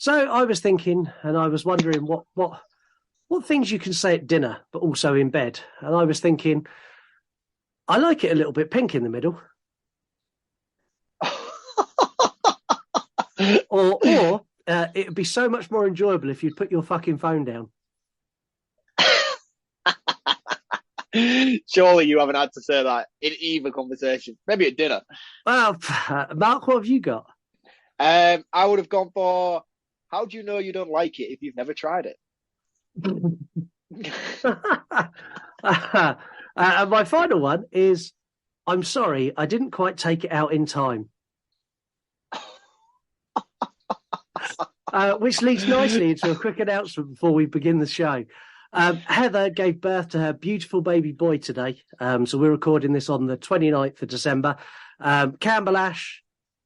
So I was thinking, and I was wondering what things you can say at dinner, but also in bed. And I was thinking, I like it a little bit pink in the middle. or it'd be so much more enjoyable if you'd put your fucking phone down. Surely you haven't had to say that in either conversation. Maybe at dinner. Well, Mark, what have you got? I would have gone for, how do you know you don't like it if you've never tried it? And my final one is, I'm sorry, I didn't quite take it out in time. Which leads nicely into a quick announcement before we begin the show. Heather gave birth to her beautiful baby boy today. So we're recording this on the 29th of December. Campbell Ash,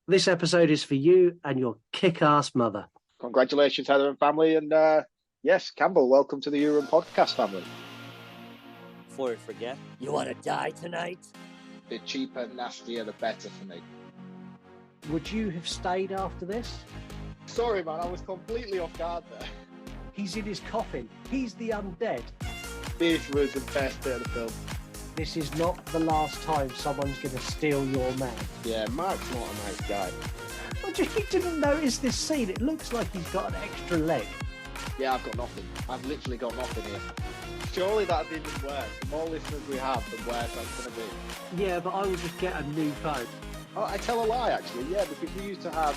this episode is for you and your kick-ass mother. Congratulations, Heather and family. And yes, Campbell, welcome to the Urim podcast family. Before we forget, you want to die tonight? The cheaper, nastier, the better for me. Would you have stayed after this? Sorry, man, I was completely off guard there. He's in his coffin. He's the undead. This was the best bit of the film. This is not the last time someone's going to steal your man. Yeah, Mark's not a nice guy. You didn't notice this scene. It looks like he's got an extra leg. Yeah, I've got nothing. I've literally got nothing here. Surely that'd be even worse. The more listeners we have, the worse that's going to be. Yeah, but I will just get a new phone. Oh, I tell a lie, actually. Yeah, because we used to have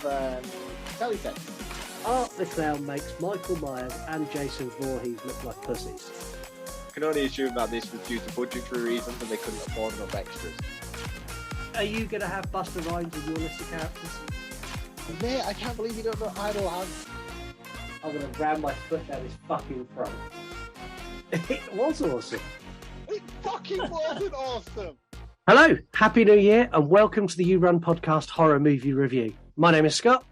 teletext. Art the Clown makes Michael Myers and Jason Voorhees look like pussies. I can only assume that this was due to budgetary reasons and they couldn't afford enough extras. Are you going to have Busta Rhymes in your list of characters? Mate, I can't believe you don't know Idle Hands. I'm going to ram my foot down his fucking throat. It was awesome. It fucking wasn't awesome. Hello, Happy New Year, and welcome to the You Run Podcast Horror Movie Review. My name is Scott.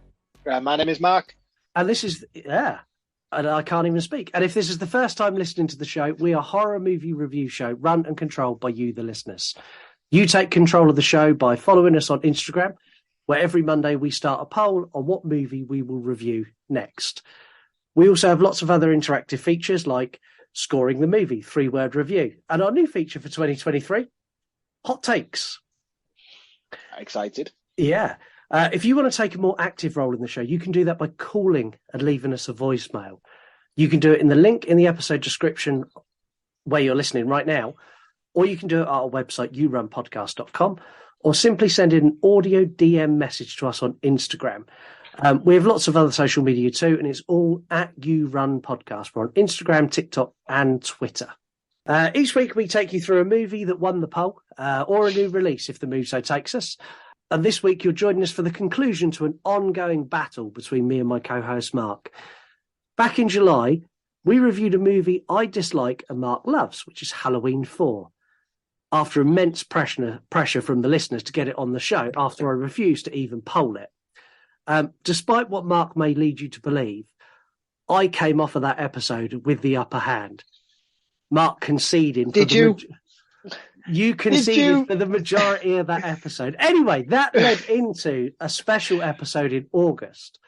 My name is Mark. And this is, and I can't even speak. And if this is the first time listening to the show, we are a horror movie review show run and controlled by you, the listeners. You take control of the show by following us on Instagram, where every Monday we start a poll on what movie we will review next. We also have lots of other interactive features like scoring the movie, 3-word review, and our new feature for 2023, hot takes. Excited. Yeah. If you want to take a more active role in the show, you can do that by calling and leaving us a voicemail. You can do it in the link in the episode description where you're listening right now, or you can do it at our website, yourunpodcast.com, or simply send in an audio DM message to us on Instagram. We have lots of other social media too, and it's all at You Run Podcast. We're on Instagram, TikTok, and Twitter. Each week we take you through a movie that won the poll, or a new release if the mood so takes us. And this week you're joining us for the conclusion to an ongoing battle between me and my co-host Mark. Back in July, we reviewed a movie I dislike and Mark loves, which is Halloween 4. After immense pressure from the listeners to get it on the show, after I refused to even poll it. Despite what Mark may lead you to believe, I came off of that episode with the upper hand. Mark conceding. Did you? You conceded for the majority of that episode. Anyway, that led into a special episode in August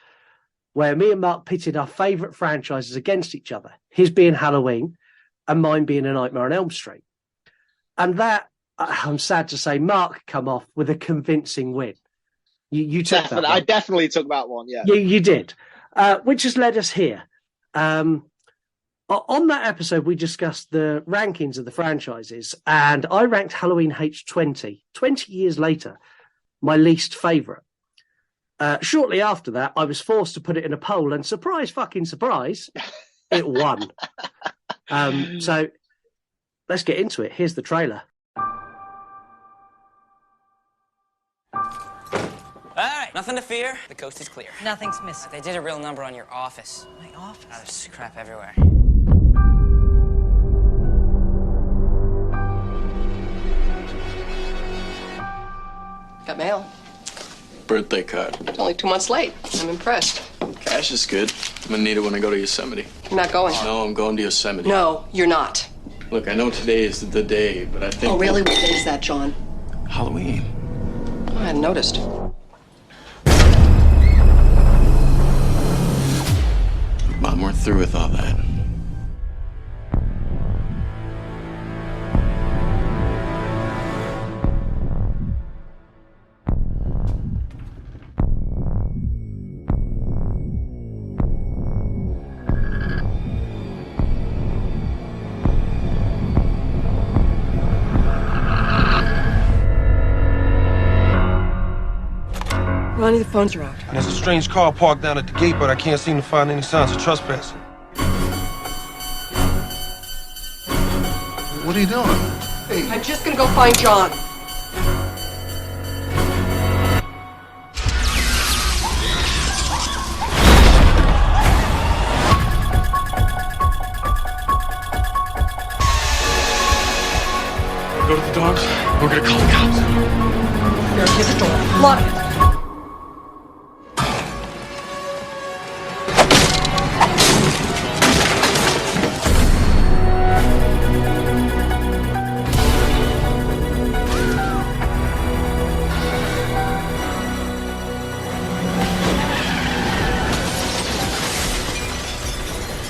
where me and Mark pitted our favourite franchises against each other, his being Halloween and mine being A Nightmare on Elm Street. And that, I'm sad to say, Mark come off with a convincing win. You took that one. I definitely took that one, yeah. You did, which has led us here. On that episode, we discussed the rankings of the franchises, and I ranked Halloween H20, 20 years later, my least favourite. Shortly after that, I was forced to put it in a poll, and surprise, fucking surprise, it won. So let's get into it. Here's the trailer. All right, nothing to fear. The coast is clear. Nothing's missing. They did a real number on your office. My office? Oh, there's crap everywhere. Got mail. Birthday card. It's only 2 months late. I'm impressed. Cash is good. I'm gonna need it when I go to Yosemite. You're not going? No, I'm going to Yosemite. No, you're not. Look, I know today is the day, but I think... Oh, really? What day is that, John? Halloween. Oh, I hadn't noticed. through with all that. Ronnie, the phones are out. There's a strange car parked down at the gate, but I can't seem to find any signs of trespassing. What are you doing? Hey, I'm just gonna go find John. Go to the dogs. We're gonna call the cops. Barricade the door. Lock it.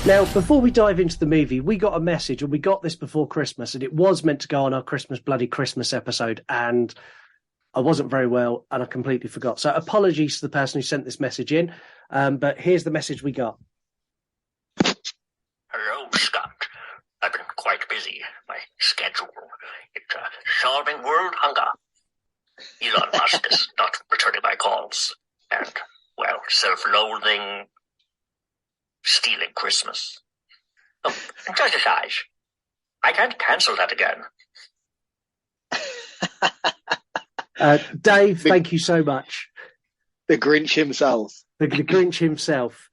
Now, before we dive into the movie, we got a message, and we got this before Christmas, and it was meant to go on our Bloody Christmas episode, and I wasn't very well, and I completely forgot. So apologies to the person who sent this message in, but here's the message we got. Hello, Scott. I've been quite busy. My schedule. It's solving world hunger. Elon Musk is not returning my calls. And, well, self-loathing, stealing Christmas. Oh, and just a size. I can't cancel that again. Dave, thank you so much. The Grinch himself. The Grinch himself.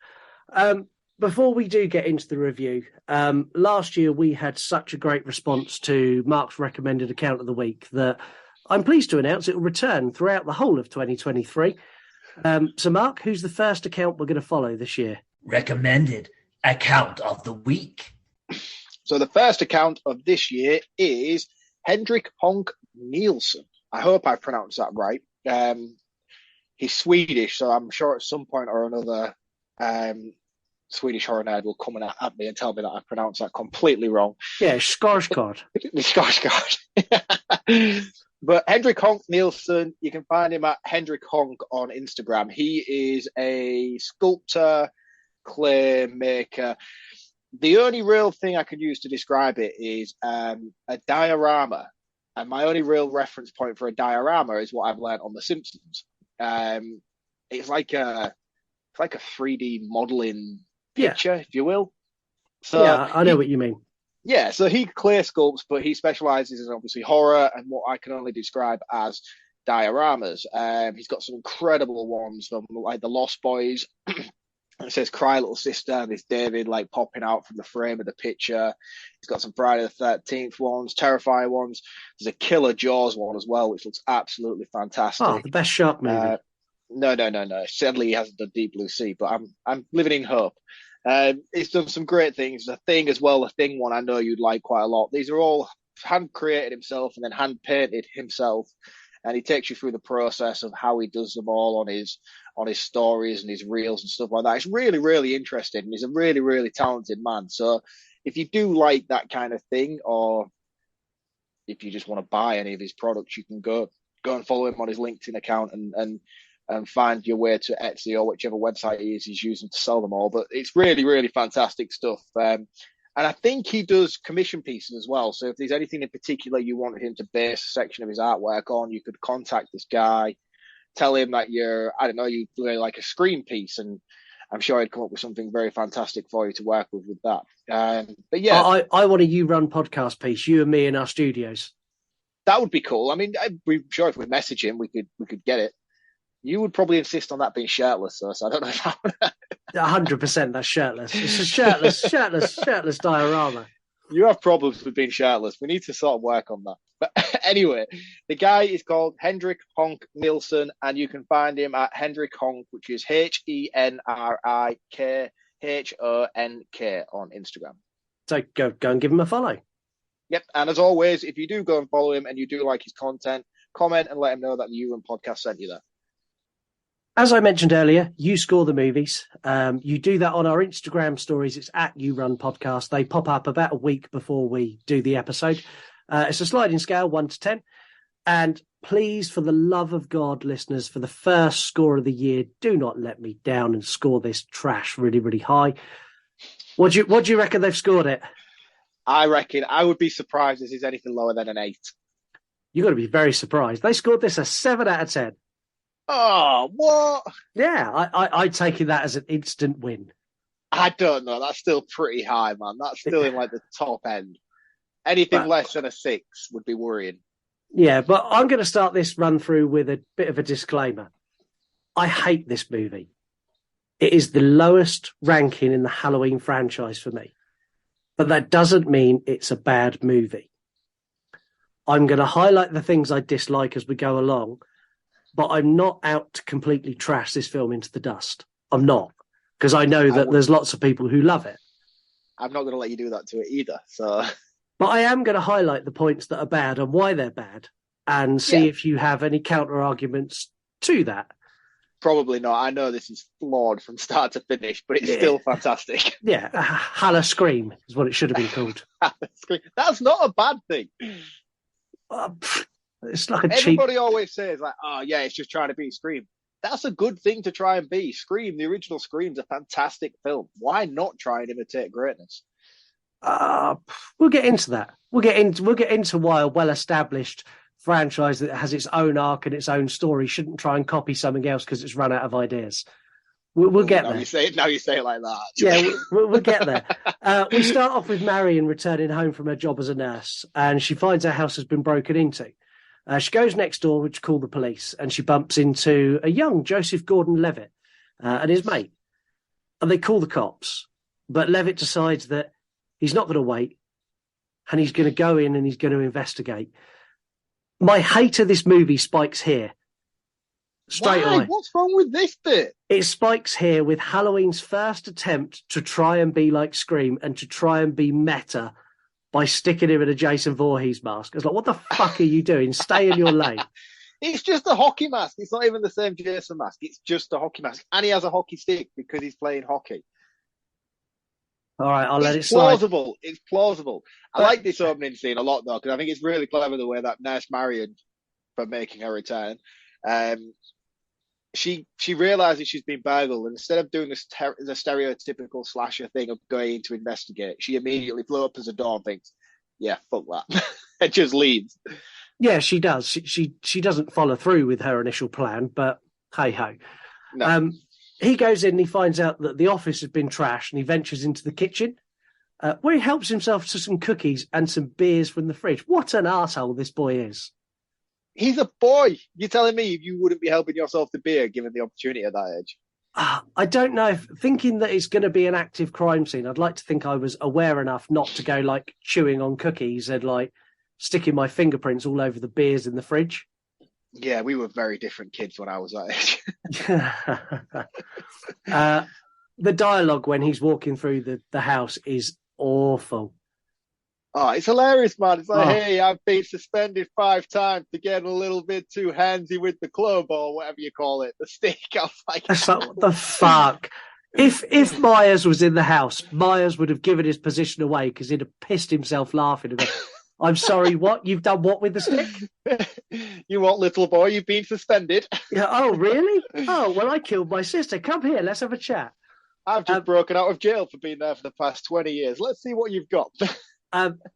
Before we do get into the review, last year we had such a great response to Marc's recommended account of the week that I'm pleased to announce it will return throughout the whole of 2023. So, Marc, who's the first account we're going to follow this year? Recommended account of the week. So the first account of this year is Hendrik Honk Nielsen. I hope I pronounced that right. He's Swedish, so I'm sure at some point or another Swedish horror nerd will come at me and tell me that I pronounced that completely wrong. Yeah, Skarsgård. Skarsgård. But Hendrik Honk Nielsen, you can find him at Hendrik Honk on Instagram. He is a sculptor, clay maker. The only real thing I could use to describe it is a diorama. And my only real reference point for a diorama is what I've learned on The Simpsons. It's like a 3D modeling picture, if you will. So yeah, I know what you mean. Yeah, so he clay sculpts, but he specializes in obviously horror and what I can only describe as dioramas. He's got some incredible ones from like The Lost Boys. It says "Cry Little Sister," and there's David like popping out from the frame of the picture. He's got some Friday the 13th ones, terrifying ones. There's a Killer Jaws one as well, which looks absolutely fantastic. Oh, the best shark movie. No. Sadly, he hasn't done Deep Blue Sea, but I'm living in hope. He's done some great things. The Thing as well, the Thing one I know you'd like quite a lot. These are all hand created himself and then hand painted himself. And he takes you through the process of how he does them all on his stories and his reels and stuff like that. It's really, really interesting. And he's a really, really talented man. So if you do like that kind of thing, or if you just want to buy any of his products, you can go and follow him on his LinkedIn account and find your way to Etsy or whichever website he's using to sell them all. But it's really, really fantastic stuff. And I think he does commission pieces as well. So if there's anything in particular you wanted him to base a section of his artwork on, you could contact this guy, tell him that you really like a screen piece, and I'm sure he'd come up with something very fantastic for you to work with that. But yeah, I want a You Run podcast piece, you and me in our studios. That would be cool. I mean, I'm sure if we message him, we could get it. You would probably insist on that being shirtless, though, so I don't know if I would. 100% that's shirtless. It's a shirtless diorama. You have problems with being shirtless. We need to sort of work on that. But anyway, the guy is called Hendrik Honk Nielsen, and you can find him at Hendrik Honk, which is HenrikHonk on Instagram. So go and give him a follow. Yep, and as always, if you do go and follow him and you do like his content, comment and let him know that the You Run podcast sent you there. As I mentioned earlier, you score the movies. You do that on our Instagram stories. It's at You Run Podcast. They pop up about a week before we do the episode. It's a sliding scale, 1 to 10. And please, for the love of God, listeners, for the first score of the year, do not let me down and score this trash really, really high. What do you reckon they've scored it? I reckon I would be surprised if this is anything lower than an 8. You've got to be very surprised. They scored this a 7 out of 10. Oh, what? Yeah, I'd take that as an instant win. I don't know. That's still pretty high, man. That's still in like the top end. Anything less than a 6 would be worrying. Yeah, but I'm going to start this run through with a bit of a disclaimer. I hate this movie. It is the lowest ranking in the Halloween franchise for me. But that doesn't mean it's a bad movie. I'm going to highlight the things I dislike as we go along, but I'm not out to completely trash this film into the dust. I'm not, because I know that there's lots of people who love it. I'm not going to let you do that to it either. So, but I am going to highlight the points that are bad and why they're bad, and see if you have any counter arguments to that. Probably not. I know this is flawed from start to finish, but it's still fantastic. Yeah, Halla Scream is what it should have been called. That's not a bad thing. It's like Everybody always says, like, oh, yeah, it's just trying to be Scream. That's a good thing to try and be. Scream, the original Scream's a fantastic film. Why not try and imitate greatness? We'll get into that. We'll get into why a well-established franchise that has its own arc and its own story shouldn't try and copy something else because it's run out of ideas. We'll get there. Now you say it like that. Yeah, we'll get there. We start off with Marion returning home from her job as a nurse, and she finds her house has been broken into. She goes next door to call the police, and she bumps into a young Joseph Gordon-Levitt and his mate. And they call the cops, but Levitt decides that he's not going to wait, and he's going to go in and he's going to investigate. My hate of this movie spikes here. Straight away. What's wrong with this bit? It spikes here with Halloween's first attempt to try and be like Scream and to try and be meta by sticking him in a Jason Voorhees mask. It's like, what the fuck are you doing? Stay in your lane. It's just a hockey mask. It's not even the same Jason mask. It's just a hockey mask. And he has a hockey stick because he's playing hockey. All right, I'll let it slide. It's plausible. I like this opening scene a lot, though, because I think it's really clever the way that Nurse Marion, for making her return, she realizes she's been burgled, and instead of doing the stereotypical slasher thing of going in to investigate, she immediately flew up as a door and thinks, yeah, fuck that, and just leaves. Yeah, she does. She doesn't follow through with her initial plan, but hey-ho. No. He goes in and he finds out that the office has been trashed, and he ventures into the kitchen where he helps himself to some cookies and some beers from the fridge. What an arsehole this boy is. He's a boy. You're telling me you wouldn't be helping yourself to beer given the opportunity at that age? I don't know. Thinking that it's going to be an active crime scene, I'd like to think I was aware enough not to go like chewing on cookies and like sticking my fingerprints all over the beers in the fridge. Yeah, we were very different kids when I was that age. The dialogue when he's walking through the house is awful. Oh, it's hilarious, man. It's like, hey, I've been suspended 5 times for getting a little bit too handsy with the club or whatever you call it, the stick. I was like, what the fuck? If Myers was in the house, Myers would have given his position away because he'd have pissed himself laughing and gone, I'm sorry, what? You've done what with the stick? You what, little boy? You've been suspended. Yeah. Oh, really? Oh, well, I killed my sister. Come here. Let's have a chat. I've just broken out of jail for being there for the past 20 years. Let's see what you've got.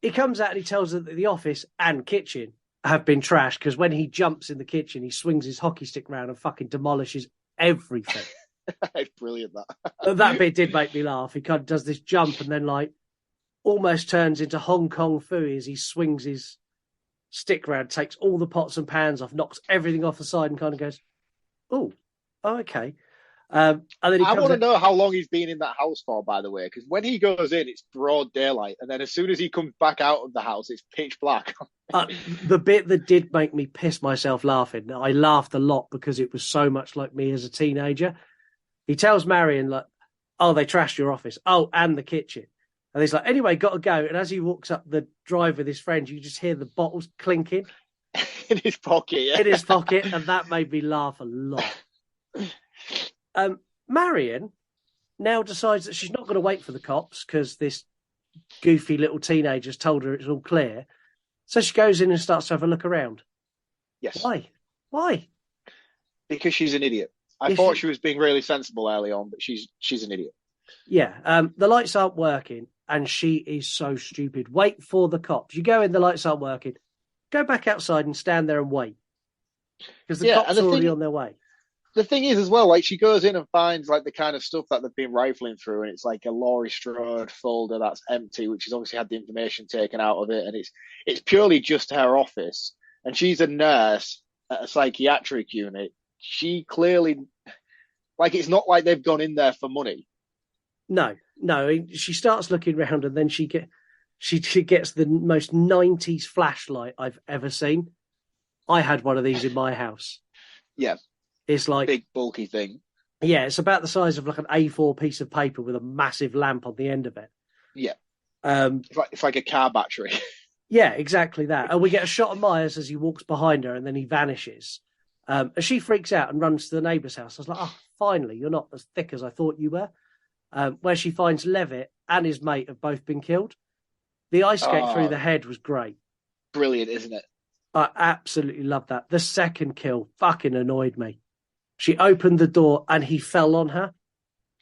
He comes out and he tells her that the office and kitchen have been trashed because when he jumps in the kitchen, he swings his hockey stick round and fucking demolishes everything. It's brilliant, that. That bit did make me laugh. He kind of does this jump and then like almost turns into Hong Kong Phooey as he swings his stick round, takes all the pots and pans off, knocks everything off the side and kind of goes, oh, okay. And then I want to know how long he's been in that house for, by the way, because when he goes in, it's broad daylight, and then as soon as he comes back out of the house, it's pitch black. The bit that did make me piss myself laughing, I laughed a lot because it was so much like me as a teenager. He tells Marion, like, oh, they trashed your office. Oh, and the kitchen. And he's like, anyway, got to go. And as he walks up the drive with his friend, you just hear the bottles clinking. In his pocket, yeah. In his pocket, and that made me laugh a lot. Marion now decides that she's not going to wait for the cops because this goofy little teenager's told her it's all clear. So she goes in and starts to have a look around. Yes. Why? Because she's an idiot. I thought she was being really sensible early on, but she's an idiot. Yeah. The lights aren't working, and she is so stupid. Wait for the cops. You go in, the lights aren't working. Go back outside and stand there and wait. Because the cops are already on their way. The thing is, as well, like she goes in and finds like the kind of stuff that they've been rifling through, and it's like a Laurie Strode folder that's empty, which has obviously had the information taken out of it, and it's purely just her office. And she's a nurse at a psychiatric unit. She clearly, like, it's not like they've gone in there for money. No. She starts looking around, and then she gets the most 90s flashlight I've ever seen. I had one of these in my house. Yeah. It's like big bulky thing. Yeah, it's about the size of like an A4 piece of paper with a massive lamp on the end of it. Yeah. It's like a car battery. Yeah, exactly that. And we get a shot of Myers as he walks behind her and then he vanishes. And she freaks out and runs to the neighbour's house. I was like, oh, finally, you're not as thick as I thought you were. Where she finds Levitt and his mate have both been killed. The ice skate through the head was great. Brilliant, isn't it? I absolutely love that. The second kill fucking annoyed me. She opened the door and he fell on her.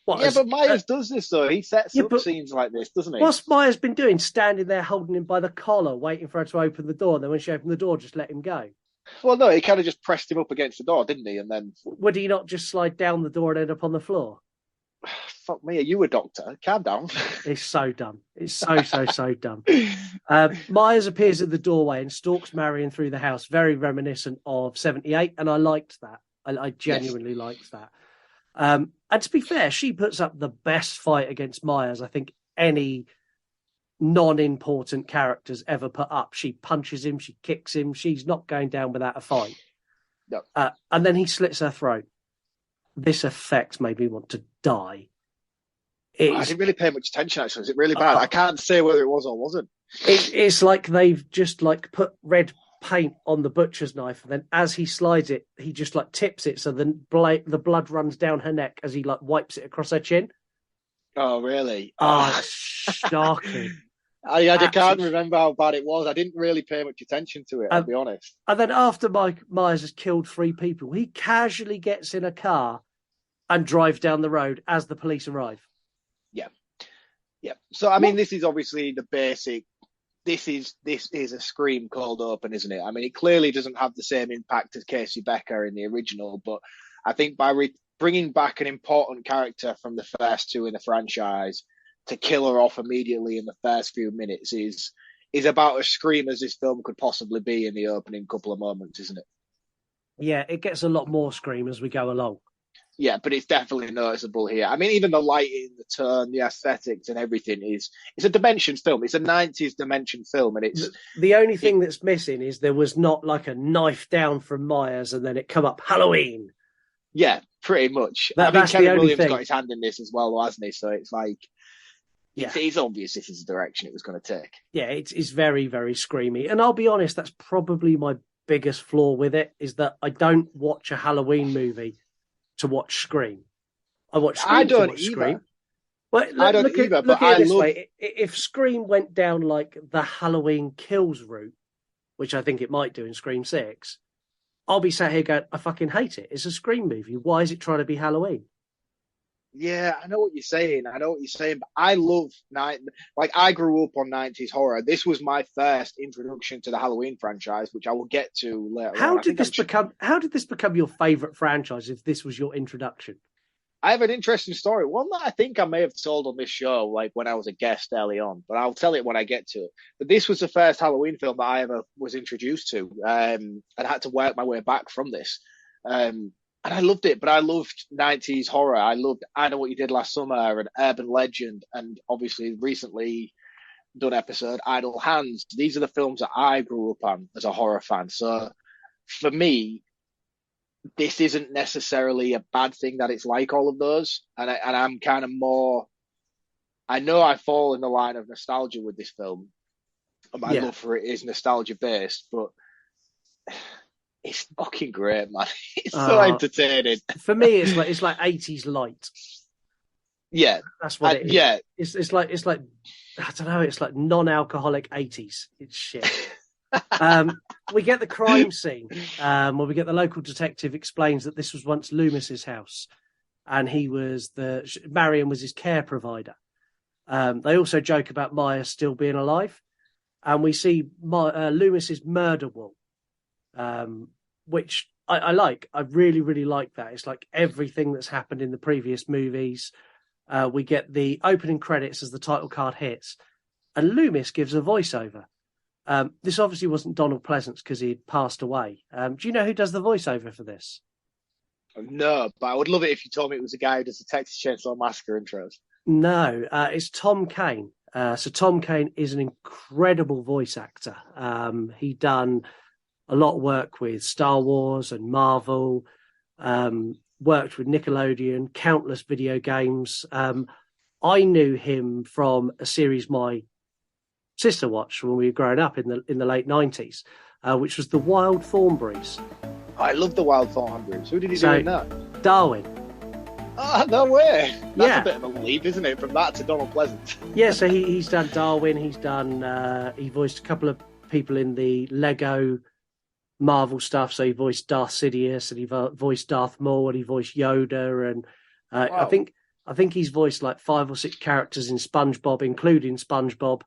But Myers does this, though. He sets up scenes like this, doesn't he? What's Myers been doing? Standing there holding him by the collar, waiting for her to open the door. And then when she opened the door, just let him go. Well, no, he kind of just pressed him up against the door, didn't he? And then... Would he not just slide down the door and end up on the floor? Fuck me, are you a doctor? Calm down. It's so dumb. It's so dumb. Myers appears at the doorway and stalks Marion through the house, very reminiscent of 78, and I liked that. I genuinely liked that. And to be fair, she puts up the best fight against Myers I think any non-important character's ever put up. She punches him, she kicks him. She's not going down without a fight. No. And then he slits her throat. This effect made me want to die. I didn't really pay much attention, actually. Is it really bad? I can't say whether it was or wasn't. It's like they've just like put red paint on the butcher's knife, and then as he slides it, he just like tips it so the blood runs down her neck as he like wipes it across her chin. Oh, really? It's shocking. I can't remember how bad it was. I didn't really pay much attention to it, I'll be honest. And then after Myers has killed 3 people, he casually gets in a car and drives down the road as the police arrive. Yeah. So, I mean, this is obviously the basic. This is a Scream cold open, isn't it? I mean, it clearly doesn't have the same impact as Casey Becker in the original, but I think by bringing back an important character from the first 2 in the franchise to kill her off immediately in the first few minutes is about as Scream as this film could possibly be in the opening couple of moments, isn't it? Yeah, it gets a lot more Scream as we go along. Yeah, but it's definitely noticeable here. I mean, even the lighting, the tone, the aesthetics and everything it's a Dimension film. It's a 90s Dimension film. And it's the only thing that's missing is there was not like a knife down from Myers and then it come up Halloween. Yeah, pretty much. That's Kevin the only Williams thing. got his hand in this as well, hasn't he? So it's like, it's obvious this is the direction it was going to take. Yeah, it's very, very Screamy. And I'll be honest, that's probably my biggest flaw with it, is that I don't watch a Halloween movie to watch Scream. I watch Scream I don't to watch either. Scream. Well, I don't either, but I love... way. If Scream went down like the Halloween Kills route, which I think it might do in Scream 6, I'll be sat here going, I fucking hate it. It's a Scream movie. Why is it trying to be Halloween? Yeah, I know what you're saying. But I love I grew up on 90s horror. This was my first introduction to the Halloween franchise, which I will get to later on. How did this become your favourite franchise if this was your introduction? I have an interesting story, one that I think I may have told on this show, like when I was a guest early on, but I'll tell it when I get to it. But this was the first Halloween film that I ever was introduced to, and I had to work my way back from this. And I loved it, but I loved 90s horror. I loved I Know What You Did Last Summer and Urban Legend, and obviously recently done episode Idle Hands. These are the films that I grew up on as a horror fan. So for me, this isn't necessarily a bad thing that it's like all of those. And I'm kind of more... I know I fall in the line of nostalgia with this film. And my love for it is nostalgia-based, but... It's fucking great, man. It's so entertaining. For me, it's like 80s light. Yeah, that's what it is. Yeah, it's like I don't know. It's like non-alcoholic 80s. It's shit. We get the crime scene where we get the local detective explains that this was once Loomis's house, and Marion was his care provider. They also joke about Maya still being alive, and we see Loomis's murder wall, which I like. I really, really like that. It's like everything that's happened in the previous movies. We get the opening credits as the title card hits, and Loomis gives a voiceover. This obviously wasn't Donald Pleasance because he had passed away. Do you know who does the voiceover for this? No, but I would love it if you told me it was a guy who does the Texas Chainsaw Massacre intros. No, it's Tom Kane. So Tom Kane is an incredible voice actor. He done a lot of work with Star Wars and Marvel, worked with Nickelodeon, countless video games. I knew him from a series my sister watched when we were growing up in the late 90s, which was The Wild Thornberrys. I love The Wild Thornberrys. Who did he do in that? Darwin. Oh, no way. That's a bit of a leap, isn't it? From that to Donald Pleasance. Yeah, so he's done Darwin. He's done, he voiced a couple of people in the Lego Marvel stuff. So he voiced Darth Sidious, and he voiced Darth Maul, and he voiced Yoda. And wow. I think he's voiced like 5 or 6 characters in SpongeBob, including SpongeBob.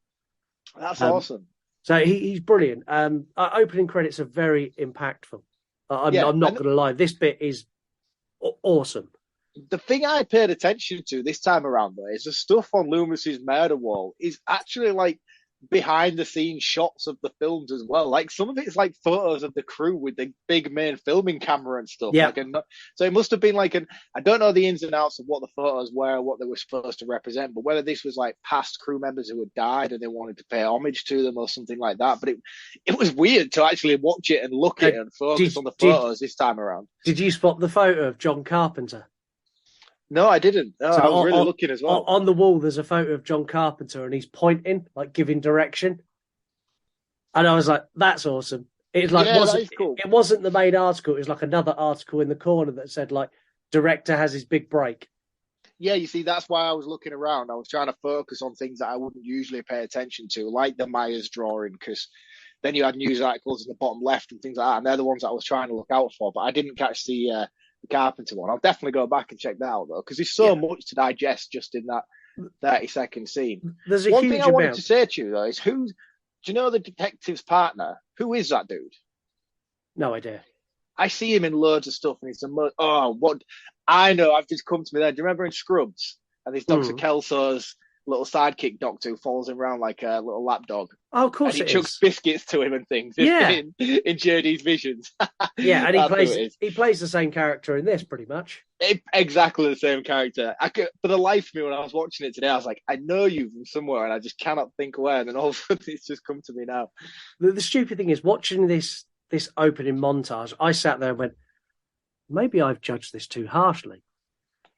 That's awesome. So he's brilliant. Opening credits are very impactful. I'm not going to lie. This bit is awesome. The thing I paid attention to this time around, though, is the stuff on Loomis's murder wall is actually like behind the scenes shots of the films as well. Like some of it's like photos of the crew with the big main filming camera and stuff. Yeah. So it must have been like I don't know the ins and outs of what the photos were, what they were supposed to represent, but whether this was like past crew members who had died and they wanted to pay homage to them or something like that. But it was weird to actually watch it and look at it and focus on the photos this time around. Did you spot the photo of John Carpenter? No, I didn't. No, so I was really looking as well. On the wall, there's a photo of John Carpenter, and he's pointing, like giving direction. And I was like, "That's awesome." It's like cool. It wasn't the main article. It was like another article in the corner that said, like, "Director has his big break." Yeah, you see, that's why I was looking around. I was trying to focus on things that I wouldn't usually pay attention to, like the Myers drawing, because then you had news articles in the bottom left and things like that, and they're the ones that I was trying to look out for. But I didn't catch the Carpenter one. I'll definitely go back and check that out though, because there's so much to digest just in that 30-second scene. There's a one huge thing I wanted to say to you though is do you know the detective's partner? Who is that dude? No idea. I see him in loads of stuff, and he's what I know. I've just come to me there. Do you remember in Scrubs? And there's Dr. Kelso's little sidekick doctor who follows him around like a little lapdog. Oh, of course, and he chucks biscuits to him and things. Yeah, in JD's visions. Yeah, and he plays the same character in this pretty much. Exactly the same character. For the life of me, when I was watching it today, I was like, I know you from somewhere, and I just cannot think where. And then all of a sudden, it's just come to me now. The stupid thing is, watching this opening montage, I sat there and went, maybe I've judged this too harshly.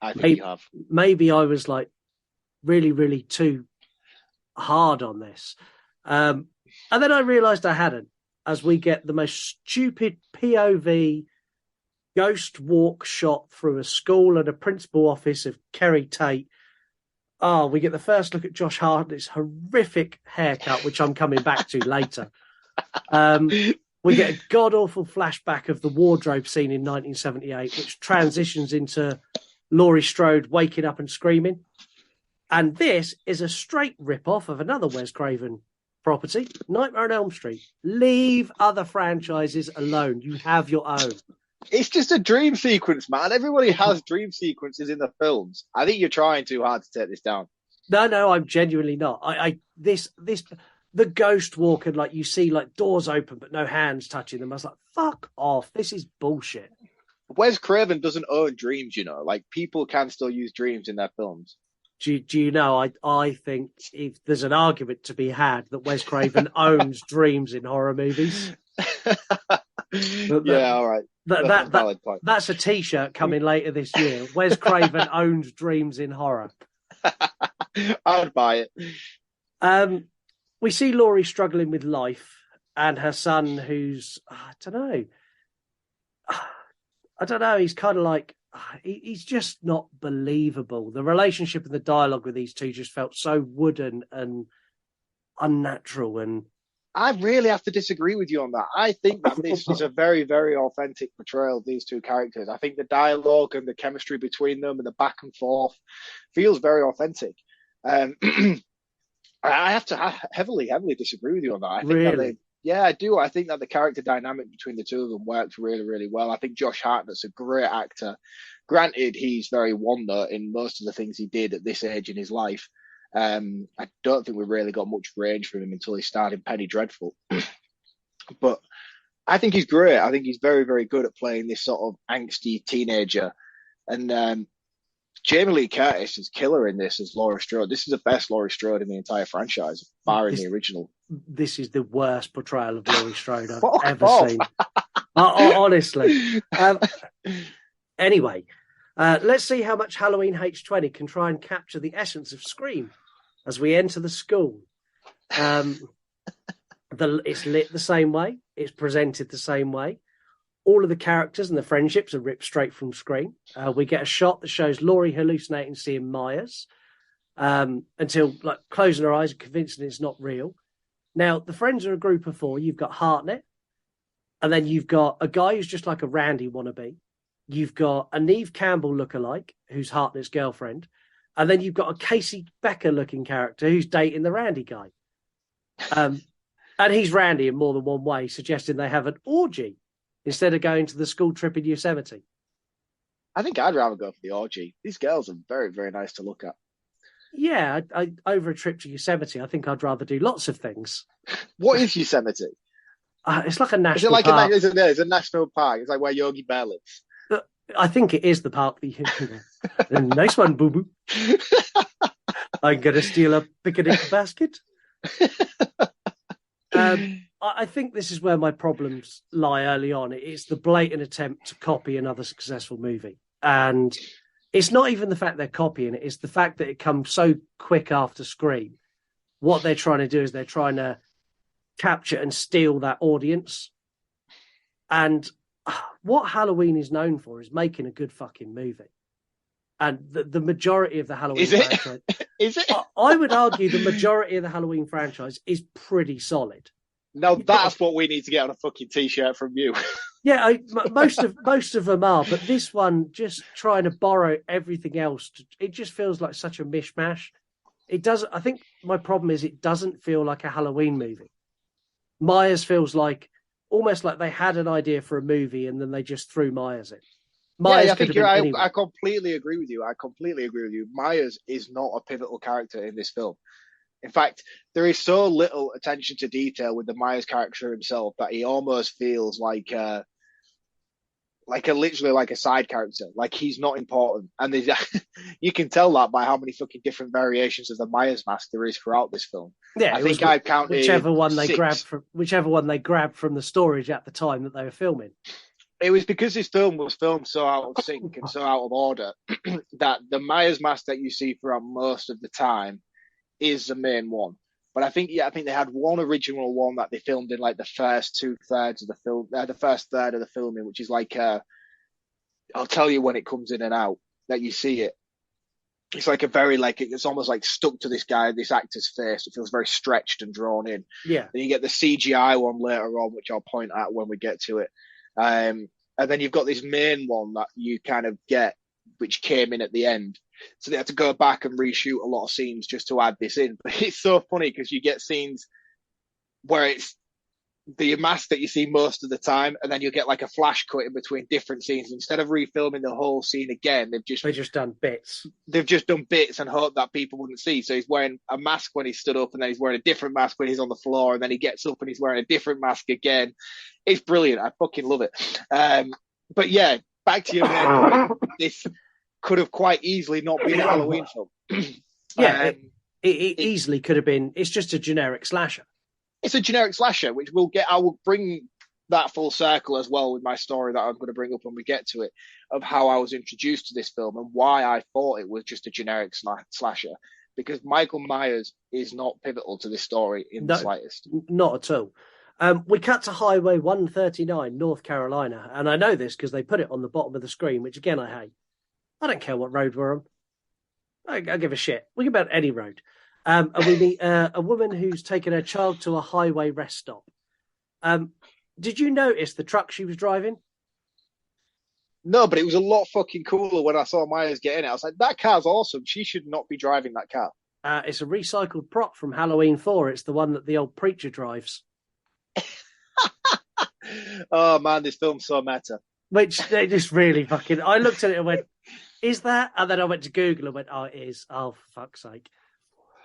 I think you have. Maybe I was like really, really too hard on this. And then I realised I hadn't, as we get the most stupid POV ghost walk shot through a school and a principal office of Kerry Tate. Oh, we get the first look at Josh Hartnett's horrific haircut, which I'm coming back to later. We get a god-awful flashback of the wardrobe scene in 1978, which transitions into Laurie Strode waking up and screaming. And this is a straight rip-off of another Wes Craven property, Nightmare on Elm Street. Leave other franchises alone. You have your own. It's just a dream sequence, man. Everybody has dream sequences in the films. I think you're trying too hard to take this down. No, I'm genuinely not. The ghost walk, and like you see like doors open but no hands touching them. I was like, fuck off. This is bullshit. Wes Craven doesn't own dreams, you know. Like, people can still use dreams in their films. Do you know, I think if there's an argument to be had that Wes Craven owns dreams in horror movies. Yeah, all right. That's a valid point. That's a T-shirt coming later this year. Wes Craven owns dreams in horror. I'd buy it. We see Laurie struggling with life, and her son, who's, I don't know, I don't know. He's kind of like he's just not believable. The relationship and the dialogue with these two just felt so wooden and unnatural. And I really have to disagree with you on that. I think that this is a very, very authentic portrayal of these two characters. I think the dialogue and the chemistry between them and the back and forth feels very authentic. I have to heavily disagree with you on that. I think really, yeah, I do. I think that the character dynamic between the two of them worked really, really well. I think Josh Hartnett's a great actor. Granted, he's very one note in most of the things he did at this age in his life. I don't think we really got much range from him until he started in Penny Dreadful. But I think he's great. I think he's very, very good at playing this sort of angsty teenager. And Jamie Lee Curtis is killer in this as Laurie Strode. This is the best Laurie Strode in the entire franchise, barring the original. This is the worst portrayal of Laurie Strode I've ever seen. Honestly. Anyway, let's see how much Halloween H20 can try and capture the essence of Scream as we enter the school. It's lit the same way. It's presented the same way. All of the characters and the friendships are ripped straight from Scream. We get a shot that shows Laurie hallucinating seeing Myers until like closing her eyes and convincing it's not real. Now, the friends are a group of four. You've got Hartnett, and then you've got a guy who's just like a Randy wannabe. You've got a Neve Campbell lookalike, who's Hartnett's girlfriend. And then you've got a Casey Becker-looking character who's dating the Randy guy. And he's Randy in more than one way, suggesting they have an orgy instead of going to the school trip in Yosemite. I think I'd rather go for the orgy. These girls are very, very nice to look at. Yeah, over a trip to Yosemite, I think I'd rather do lots of things. What is Yosemite? It's like a national park. Is it like it's a national park? It's like where Yogi Bear lives. I think it is the park that you nice one, boo boo. I'm gonna steal a picnic basket. I think this is where my problems lie early on. It's the blatant attempt to copy another successful movie. And it's not even the fact they're copying it, it's the fact that it comes so quick after Scream. What they're trying to do is they're trying to capture and steal that audience. And what Halloween is known for is making a good fucking movie. And the majority of the Halloween franchise... Is it? I would argue the majority of the Halloween franchise is pretty solid. Now that's what we need to get on a fucking t-shirt from you. Yeah, most of them are, but this one just trying to borrow everything else. It just feels like such a mishmash. It doesn't. I think my problem is it doesn't feel like a Halloween movie. Myers feels like almost like they had an idea for a movie and then they just threw Myers in. Myers I think I completely agree with you. Myers is not a pivotal character in this film. In fact, there is so little attention to detail with the Myers character himself that he almost feels like literally like a side character. Like he's not important, and you can tell that by how many fucking different variations of the Myers mask there is throughout this film. Yeah, I think I've counted whichever one they 6. grabbed from the storage at the time that they were filming. It was because this film was filmed so out of sync and so out of order that the Myers mask that you see throughout most of the time is the main one. But I think they had one original one that they filmed in like the first 2/3 of the film, the first third of the filming, which is like I'll tell you when it comes in and out that you see it. It's like it's almost like stuck to this actor's face. It feels very stretched and drawn in. Yeah. Then you get the CGI one later on, which I'll point out when we get to it. And then you've got this main one that you kind of get, which came in at the end. So they had to go back and reshoot a lot of scenes just to add this in. But it's so funny because you get scenes where it's the mask that you see most of the time, and then you'll get like a flash cut in between different scenes. Instead of refilming the whole scene again, they've just done bits. They've just done bits and hoped that people wouldn't see. So he's wearing a mask when he stood up, and then he's wearing a different mask when he's on the floor, and then he gets up and he's wearing a different mask again. It's brilliant. I fucking love it. But yeah, back to your main point. This could have quite easily not been a Halloween film. Yeah, it easily could have been. It's just a generic slasher. It's a generic slasher, which I will bring that full circle as well with my story that I'm going to bring up when we get to it, of how I was introduced to this film and why I thought it was just a generic slasher. Because Michael Myers is not pivotal to this story in the slightest. Not at all. We cut to Highway 139, North Carolina. And I know this because they put it on the bottom of the screen, which again, I hate. I don't care what road we're on. I give a shit. We can about any road. And we meet a woman who's taken her child to a highway rest stop. Did you notice the truck she was driving? No, but it was a lot fucking cooler when I saw Myers get in it. I was like, that car's awesome. She should not be driving that car. It's a recycled prop from Halloween 4. It's the one that the old preacher drives. Oh, man, this film's so meta. Which they just really fucking... I looked at it and went, is that? And then I went to Google and went, oh, it is. Oh, for fuck's sake.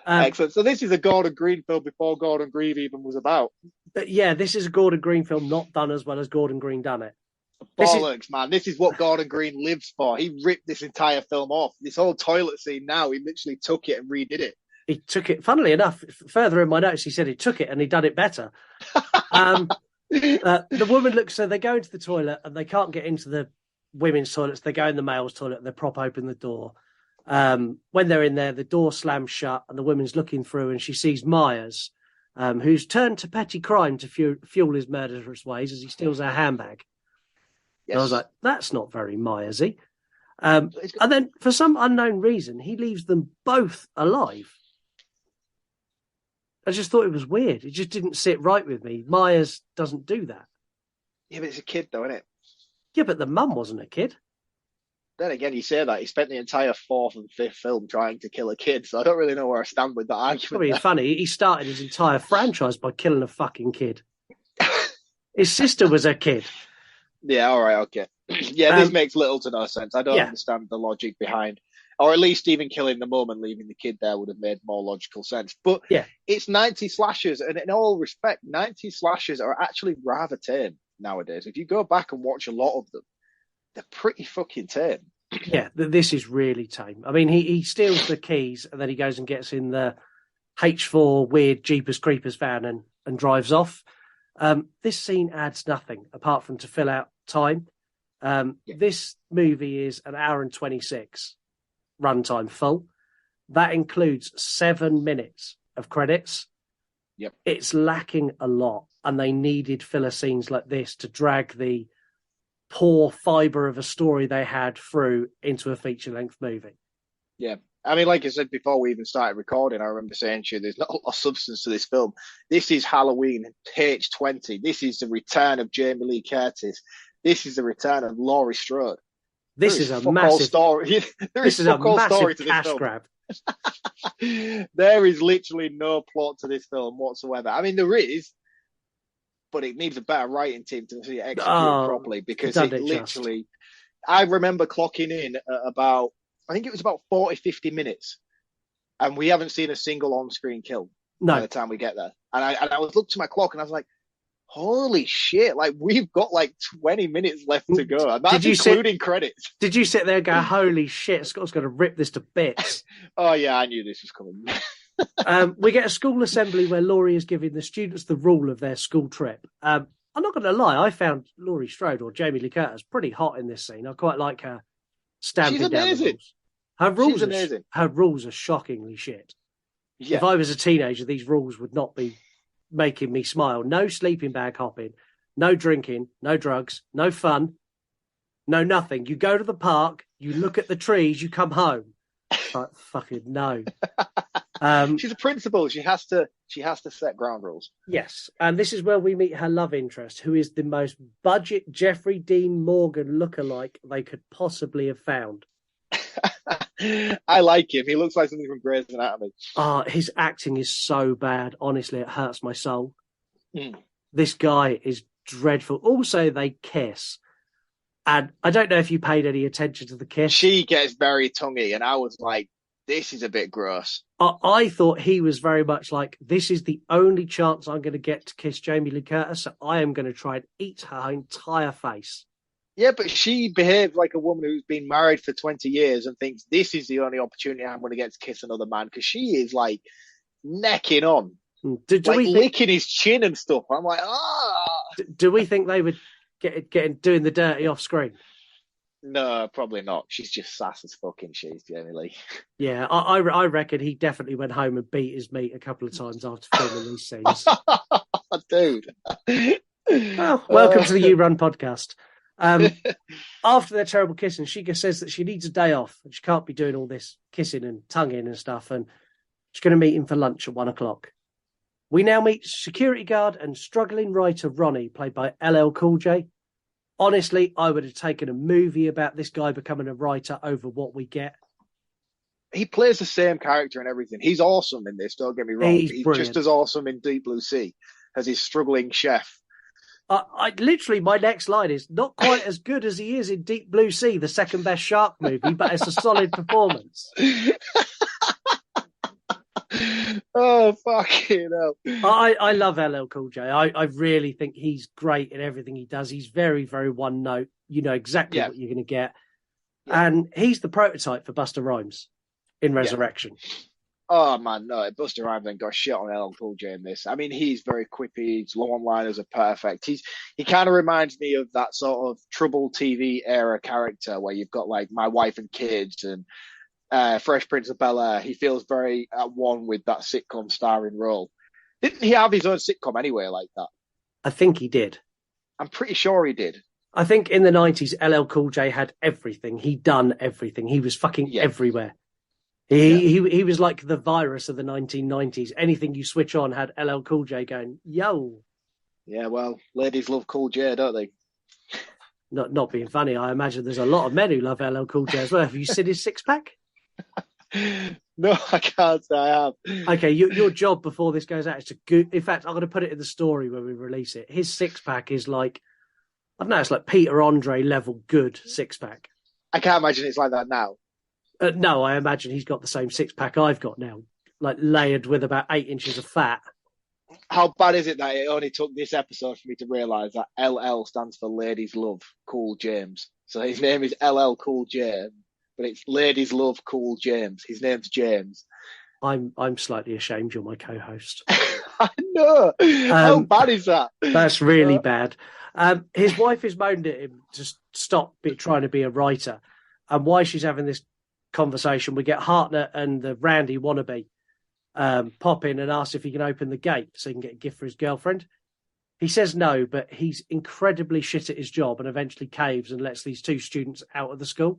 Excellent. So this is a Gordon Green film before Gordon Green even was about. But yeah, this is a Gordon Green film not done as well as Gordon Green done it. Bollocks, man. This is what Gordon Green lives for. He ripped this entire film off. This whole toilet scene now, he literally took it and redid it. He took it, funnily enough, further in my notes, he said he took it and he done it better. The woman looks, so they go into the toilet and they can't get into the women's toilets. They go in the male's toilet and they prop open the door. When they're in there, the door slams shut and the woman's looking through and she sees Myers, who's turned to petty crime to fuel his murderous ways as he steals her handbag. Yes. And I was like, that's not very Myersy. And then for some unknown reason, he leaves them both alive. I just thought it was weird. It just didn't sit right with me. Myers doesn't do that. Yeah, but it's a kid though, isn't it? Yeah, but the mum wasn't a kid. Then again, you say that. He spent the entire fourth and fifth film trying to kill a kid, so I don't really know where I stand with that argument. Probably funny. He started his entire franchise by killing a fucking kid. His sister was a kid. Yeah, all right, okay. Yeah, this makes little to no sense. I don't understand the logic behind, or at least even killing the mum and leaving the kid there would have made more logical sense. But yeah, it's 90s slashers, and in all respect, 90s slashers are actually rather tame nowadays. If you go back and watch a lot of them, they're pretty fucking tame. Yeah, this is really tame. I mean, he steals the keys and then he goes and gets in the H4 weird Jeepers Creepers van and drives off. This scene adds nothing apart from to fill out time. This movie is an hour and 26 runtime full. That includes 7 minutes of credits. Yep. It's lacking a lot, and they needed filler scenes like this to drag the poor fibre of a story they had through into a feature-length movie. Yeah. I mean, like I said before we even started recording, I remember saying to you, there's not a lot of substance to this film. This is Halloween, H20. This is the return of Jamie Lee Curtis. This is the return of Laurie Strode. This is a massive story. This is a massive cash grab. There is literally no plot to this film whatsoever. I mean, there is, but it needs a better writing team to see it execute properly, because it literally... I remember clocking in at about, I think it was about 40, 50 minutes, and we haven't seen a single on-screen kill by the time we get there. And I was looking to my clock and I was like, holy shit, like we've got like 20 minutes left to go. And that's including credits. Did you sit there and go, holy shit, Scott's going to rip this to bits? Oh yeah, I knew this was coming. We get a school assembly where Laurie is giving the students the rule of their school trip. I'm not going to lie, I found Laurie Strode, or Jamie Lee Curtis, pretty hot in this scene. I quite like her stamping down the rules. She's amazing. Her rules are shockingly shit. Yeah. If I was a teenager, these rules would not be making me smile. No sleeping bag hopping, no drinking, no drugs, no fun, no nothing. You go to the park, you look at the trees, you come home. Like, fucking no. She's a principal. She has to set ground rules. Yes, and this is where we meet her love interest, who is the most budget Jeffrey Dean Morgan lookalike they could possibly have found. I like him. He looks like something from Grey's Anatomy. Oh, his acting is so bad. Honestly, it hurts my soul. This guy is dreadful. Also, they kiss. And I don't know if you paid any attention to the kiss. She gets very tonguey, and I was like, this is a bit gross. I thought he was very much like, this is the only chance I'm going to get to kiss Jamie Lee Curtis, so I am going to try and eat her entire face. Yeah, but she behaved like a woman who's been married for 20 years and thinks this is the only opportunity I'm going to get to kiss another man, because she is like necking on, licking his chin and stuff. I'm like, Do we think they would get doing the dirty off screen? No, probably not. She's just sass as fucking she's Jamie Lee. Yeah, I reckon he definitely went home and beat his meat a couple of times after filming these scenes. Dude. Well, welcome to the You Run podcast. After their terrible kissing, she says that she needs a day off and she can't be doing all this kissing and tonguing and stuff. And she's going to meet him for lunch at 1:00. We now meet security guard and struggling writer Ronnie, played by LL Cool J. Honestly, I would have taken a movie about this guy becoming a writer over what we get. He plays the same character and everything. He's awesome in this, don't get me wrong. He's just as awesome in Deep Blue Sea as his struggling chef. I literally, my next line is not quite as good as he is in Deep Blue Sea, the second best shark movie, but it's a solid performance. Oh, fucking hell. I love LL Cool J. I really think he's great in everything he does. He's very, very one note. You know exactly what you're going to get. Yeah. And he's the prototype for Busta Rhymes in Resurrection. Yeah. Oh, man, no. Busta Rhymes ain't got shit on LL Cool J in this. I mean, he's very quippy. His one-liners are perfect. He kind of reminds me of that sort of Trouble TV era character where you've got, like, My Wife and Kids and Fresh Prince of Bel-Air. He feels very at one with that sitcom starring role. Didn't he have his own sitcom anyway like that? I think he did. I'm pretty sure he did. I think in the 90s, LL Cool J had everything. He'd done everything. He was fucking everywhere. He was like the virus of the 1990s. Anything you switch on had LL Cool J going, yo. Yeah, well, ladies love Cool J, don't they? Not being funny, I imagine there's a lot of men who love LL Cool J as well. Have you seen his six-pack? No, I can't say I have. Okay, your job before this goes out is to go. In fact, I'm going to put it in the story when we release it. His six-pack is like, I don't know, it's like Peter Andre level good six-pack. I can't imagine it's like that now. No, I imagine he's got the same six-pack I've got now, like layered with about 8 inches of fat. How bad is it that it only took this episode for me to realise that LL stands for Ladies Love Cool James? So his name is LL Cool J, but it's Ladies Love Cool James. His name's James. I'm slightly ashamed you're my co-host. I know. How bad is that? That's really bad. His wife is moaned at him to stop trying to be a writer. And while she's having this conversation, we get Hartnett and the Randy wannabe pop in and ask if he can open the gate so he can get a gift for his girlfriend. He says no, but he's incredibly shit at his job and eventually caves and lets these two students out of the school.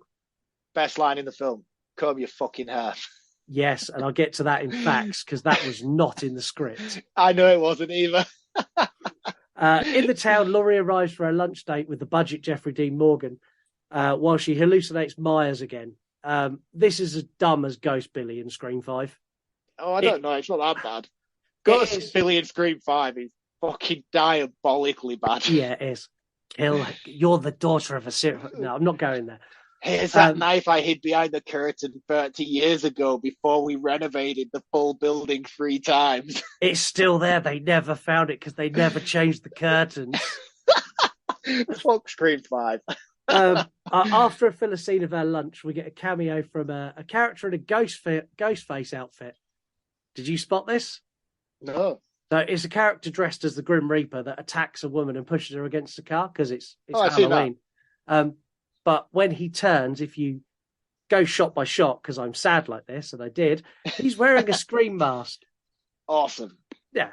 Best line in the film, comb your fucking hair. Yes, and I'll get to that in facts because that was not in the script. I know it wasn't either. In the town, Laurie arrives for a lunch date with the budget Jeffrey Dean Morgan while she hallucinates Myers again. This is as dumb as Ghost Billy in Scream 5. Oh, I don't know. It's not that bad. Ghost Billy in Scream 5 is fucking diabolically bad. Yeah, it is. You're the daughter of a serial... No, I'm not going there. Here's that knife I hid behind the curtain 30 years ago before we renovated the full building 3 times. It's still there. They never found it because they never changed the curtains. Fuck Scream 5. After a filler scene of our lunch, we get a cameo from a character in a Ghostface outfit. Did you spot this? No. So it's a character dressed as the Grim Reaper that attacks a woman and pushes her against a car because it's Halloween. But when he turns, if you go shot by shot, because I'm sad like this, and I did, he's wearing a Scream mask. Awesome. Yeah.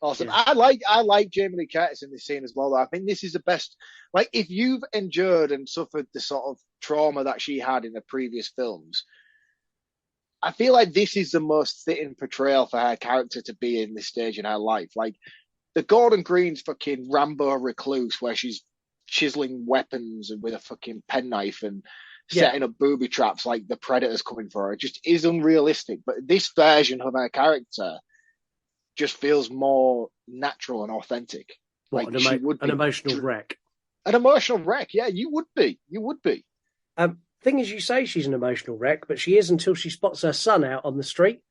Awesome. Yeah. I like Jamie Lee Curtis in this scene as well, though. I think this is the best. Like, if you've endured and suffered the sort of trauma that she had in the previous films, I feel like this is the most fitting portrayal for her character to be in this stage in her life. Like, the Gordon Green's fucking Rambo recluse, where she's chiseling weapons with a fucking penknife and setting up booby traps like the Predator's coming for her, just is unrealistic. But this version of her character just feels more natural and authentic. What, like she would be an emotional wreck. An emotional wreck, yeah, you would be. You would be. Thing is, you say she's an emotional wreck, but she is until she spots her son out on the street.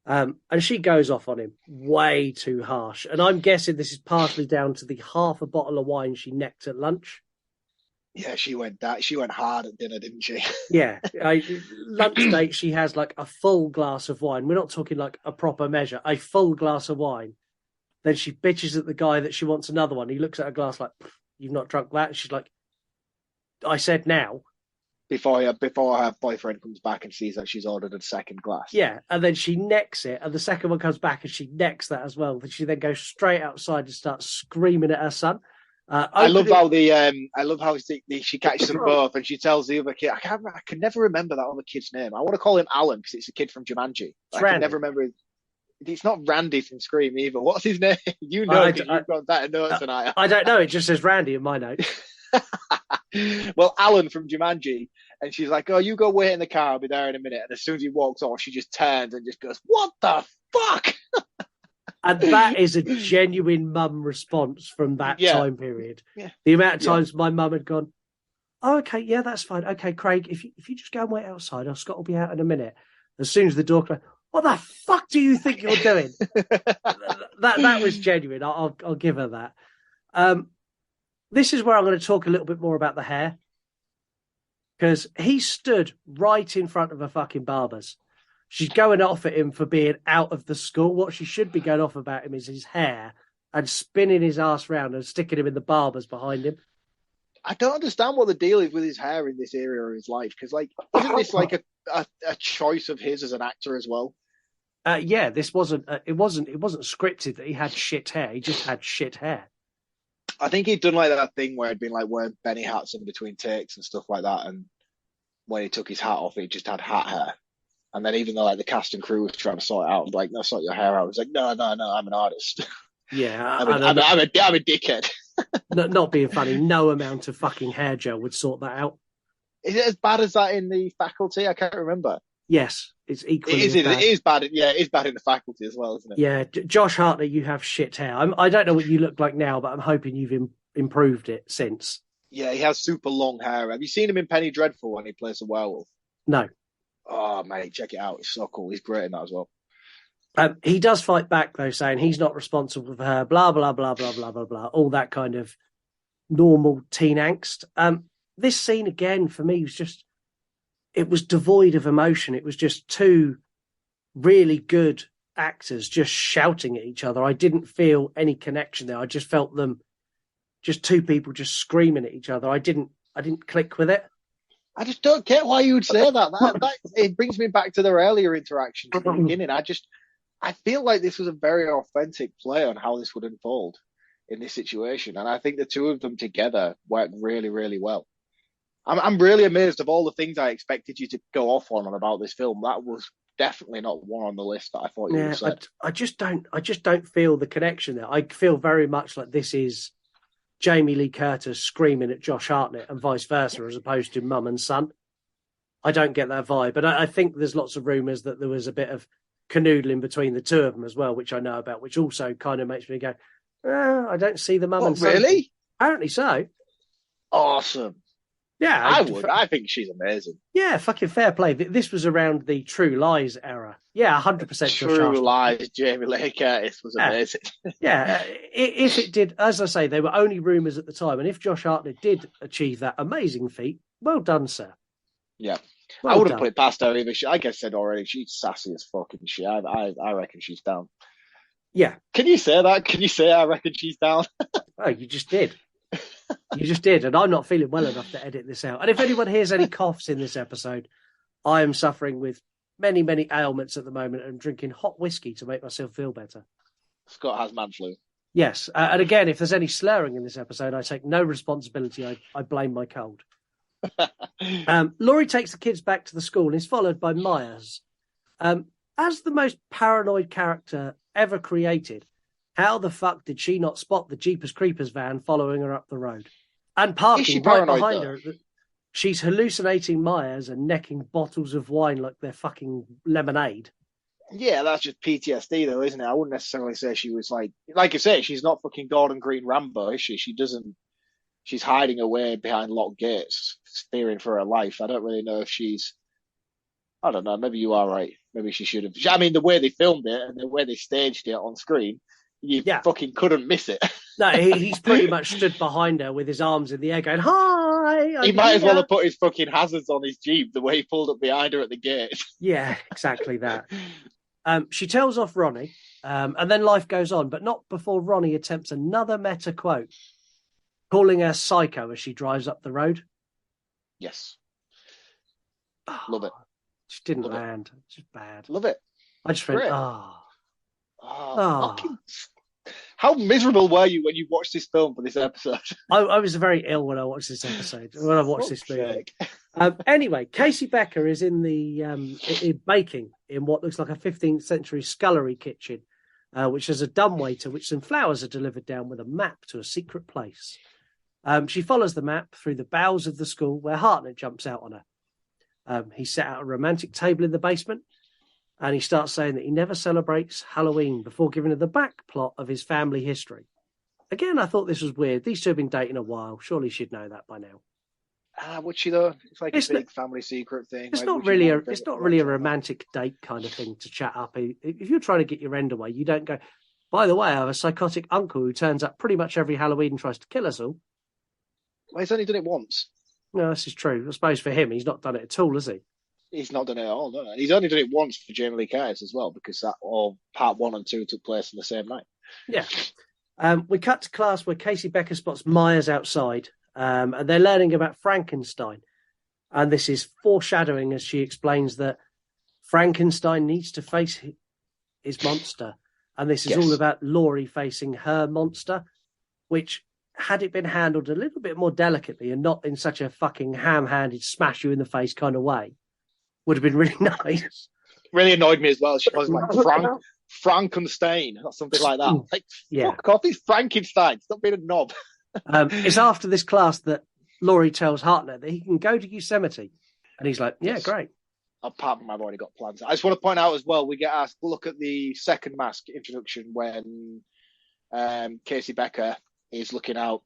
And she goes off on him way too harsh. And I'm guessing this is partially down to the half a bottle of wine she necked at lunch. Yeah, she went hard at dinner, didn't she? Yeah. Lunch date, she has like a full glass of wine. We're not talking like a proper measure, a full glass of wine. Then she bitches at the guy that she wants another one. He looks at her glass like, you've not drunk that? And she's like, I said now. before her boyfriend comes back and sees that she's ordered a second glass. Yeah, and then she necks it, and the second one comes back and she necks that as well. She then goes straight outside and starts screaming at her son. I love how she catches them both and she tells the other kid. I can never remember that other kid's name. I want to call him Alan because it's a kid from Jumanji. I can never remember. It's not Randy from Scream either. What's his name? You know, you've got better notes than I have. I don't know. It just says Randy in my notes. Well, Alan from Jumanji, and she's like, "Oh, you go wait in the car. I'll be there in a minute." And as soon as he walks off, she just turns and just goes, "What the fuck?" And that is a genuine mum response from that time period. Yeah. The amount of times my mum had gone, "Oh, okay, yeah, that's fine. Okay, Craig, if you just go and wait outside, Scott will be out in a minute." As soon as the door closed, what the fuck do you think you're doing? that was genuine. I'll give her that. This is where I'm going to talk a little bit more about the hair. Because he stood right in front of a fucking barber's. She's going off at him for being out of the school. What she should be going off about him is his hair and spinning his ass round and sticking him in the barber's behind him. I don't understand what the deal is with his hair in this area of his life. Because, isn't this like a choice of his as an actor as well? Yeah, this wasn't. It wasn't scripted that he had shit hair. He just had shit hair. I think he'd done like that thing where he'd been like wearing Benny hats in between takes and stuff like that. And when he took his hat off, he just had hat hair. And then even though like the cast and crew was trying to sort it out, like, no, sort your hair out. He was like, no, I'm an artist. Yeah, I'm a dickhead. Not being funny. No amount of fucking hair gel would sort that out. Is it as bad as that in The Faculty? I can't remember. Yes, it's equally. It is bad. Yeah, it is bad in The Faculty as well, isn't it? Yeah, Josh Hartnett, you have shit hair. I don't know what you look like now, but I'm hoping you've improved it since. Yeah, he has super long hair. Have you seen him in Penny Dreadful when he plays a werewolf? No. Oh, mate, check it out. It's so cool. He's great in that as well. He does fight back, though, saying he's not responsible for her, blah, blah, blah, blah, blah, blah, blah, all that kind of normal teen angst. This scene, again, for me, it was devoid of emotion. It was just two really good actors just shouting at each other. I didn't feel any connection there. I just felt them, just two people just screaming at each other. I didn't click with it. I just don't get why you would say that. It brings me back to their earlier interactions at the beginning. I feel like this was a very authentic play on how this would unfold in this situation. And I think the two of them together worked really, really well. I'm really amazed of all the things I expected you to go off on about this film. That was definitely not one on the list that I thought you would have said. I just don't feel the connection there. I feel very much like this is Jamie Lee Curtis screaming at Josh Hartnett and vice versa, as opposed to mum and son. I don't get that vibe. But I think there's lots of rumours that there was a bit of canoodling between the two of them as well, which I know about, which also kind of makes me go, I don't see the mum and son. Really? Apparently so. Awesome. Yeah. I would. I think she's amazing. Yeah, fucking fair play. This was around the True Lies era. Yeah, 100%. True Lies, Jamie Lee Curtis was amazing. Yeah, if it did, as I say, they were only rumours at the time. And if Josh Hartnett did achieve that amazing feat, well done, sir. Yeah. I wouldn't put it past her either. Like I said already, she's sassy as fuck, and she. I reckon she's down. Yeah. Can you say that? Can you say I reckon she's down? Oh, you just did. You just did, and I'm not feeling well enough to edit this out. And if anyone hears any coughs in this episode, I am suffering with many, many ailments at the moment and drinking hot whiskey to make myself feel better. Scott has man flu. Yes. And again, if there's any slurring in this episode, I take no responsibility. I blame my cold. Laurie takes the kids back to the school and is followed by Myers. As the most paranoid character ever created, how the fuck did she not spot the Jeepers Creepers van following her up the road? And parking right behind her. She's hallucinating Myers and necking bottles of wine like they're fucking lemonade. Yeah, that's just PTSD though, isn't it? I wouldn't necessarily say she was like you say, she's not fucking Gordon Green Rambo, is she? She's hiding away behind locked gates, fearing for her life. I don't really know if I don't know, maybe you are right. Maybe she should have. I mean, the way they filmed it and the way they staged it on screen, you fucking couldn't miss it. No, he's pretty much stood behind her with his arms in the air going, hi! He might as well have put his fucking hazards on his Jeep the way he pulled up behind her at the gate. Yeah, exactly that. She tells off Ronnie, and then life goes on, but not before Ronnie attempts another meta quote, calling her psycho as she drives up the road. Yes. Love it. Just didn't Love it. land. Just bad. Love it. I just went, Great. Fucking... How miserable were you when you watched this film for this episode? I was very ill when I watched this episode, when I watched this movie. Sake. Anyway, Casey Becker is in the in baking in what looks like a 15th century scullery kitchen, which has a dumbwaiter, which some flowers are delivered down with a map to a secret place. She follows the map through the bowels of the school where Hartnett jumps out on her. He set out a romantic table in the basement, and he starts saying that he never celebrates Halloween before giving her the back plot of his family history. Again, I thought this was weird. These two have been dating a while. Surely she'd know that by now. Would she though? It's like a big family secret thing. It's like, not really a romantic date kind of thing to chat up. If you're trying to get your end away, you don't go, by the way, I have a psychotic uncle who turns up pretty much every Halloween and tries to kill us all. Well, he's only done it once. No, this is true. I suppose for him, he's not done it at all, has he? He's not done it at all, no. He's only done it once for Jamie Lee Curtis as well, because that all part 1 and 2 took place on the same night. Yeah. We cut to class where Casey Becker spots Myers outside, and they're learning about Frankenstein. And this is foreshadowing as she explains that Frankenstein needs to face his monster. And this is all about Laurie facing her monster, which, had it been handled a little bit more delicately and not in such a fucking ham-handed, smash you in the face kind of way, would have been really nice. Really annoyed me as well. She was like, Frankenstein, or something like that. Like, fuck off, he's Frankenstein. Stop being a knob. It's after this class that Laurie tells Hartnett that he can go to Yosemite. And he's like, yeah, great. Apart from I've already got plans. I just want to point out as well, we get asked to look at the second mask introduction when Casey Becker is looking out.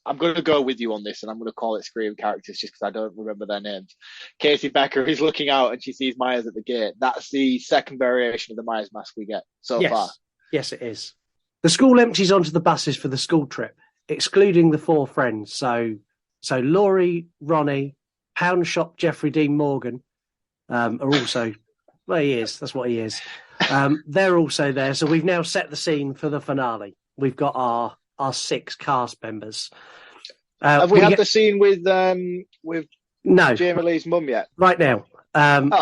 I'm going to go with you on this, and I'm going to call it Scream characters just because I don't remember their names. Casey Becker is looking out, and she sees Myers at the gate. That's the second variation of the Myers mask we get so far. Yes, it is. The school empties onto the buses for the school trip, excluding the 4 friends. So Laurie, Ronnie, Pound Shop Jeffrey Dean Morgan are also... Well, he is. That's what he is. They're also there. So we've now set the scene for the finale. We've got our 6 cast members. Have we had the scene with no Jamie Lee's mum yet? Right now.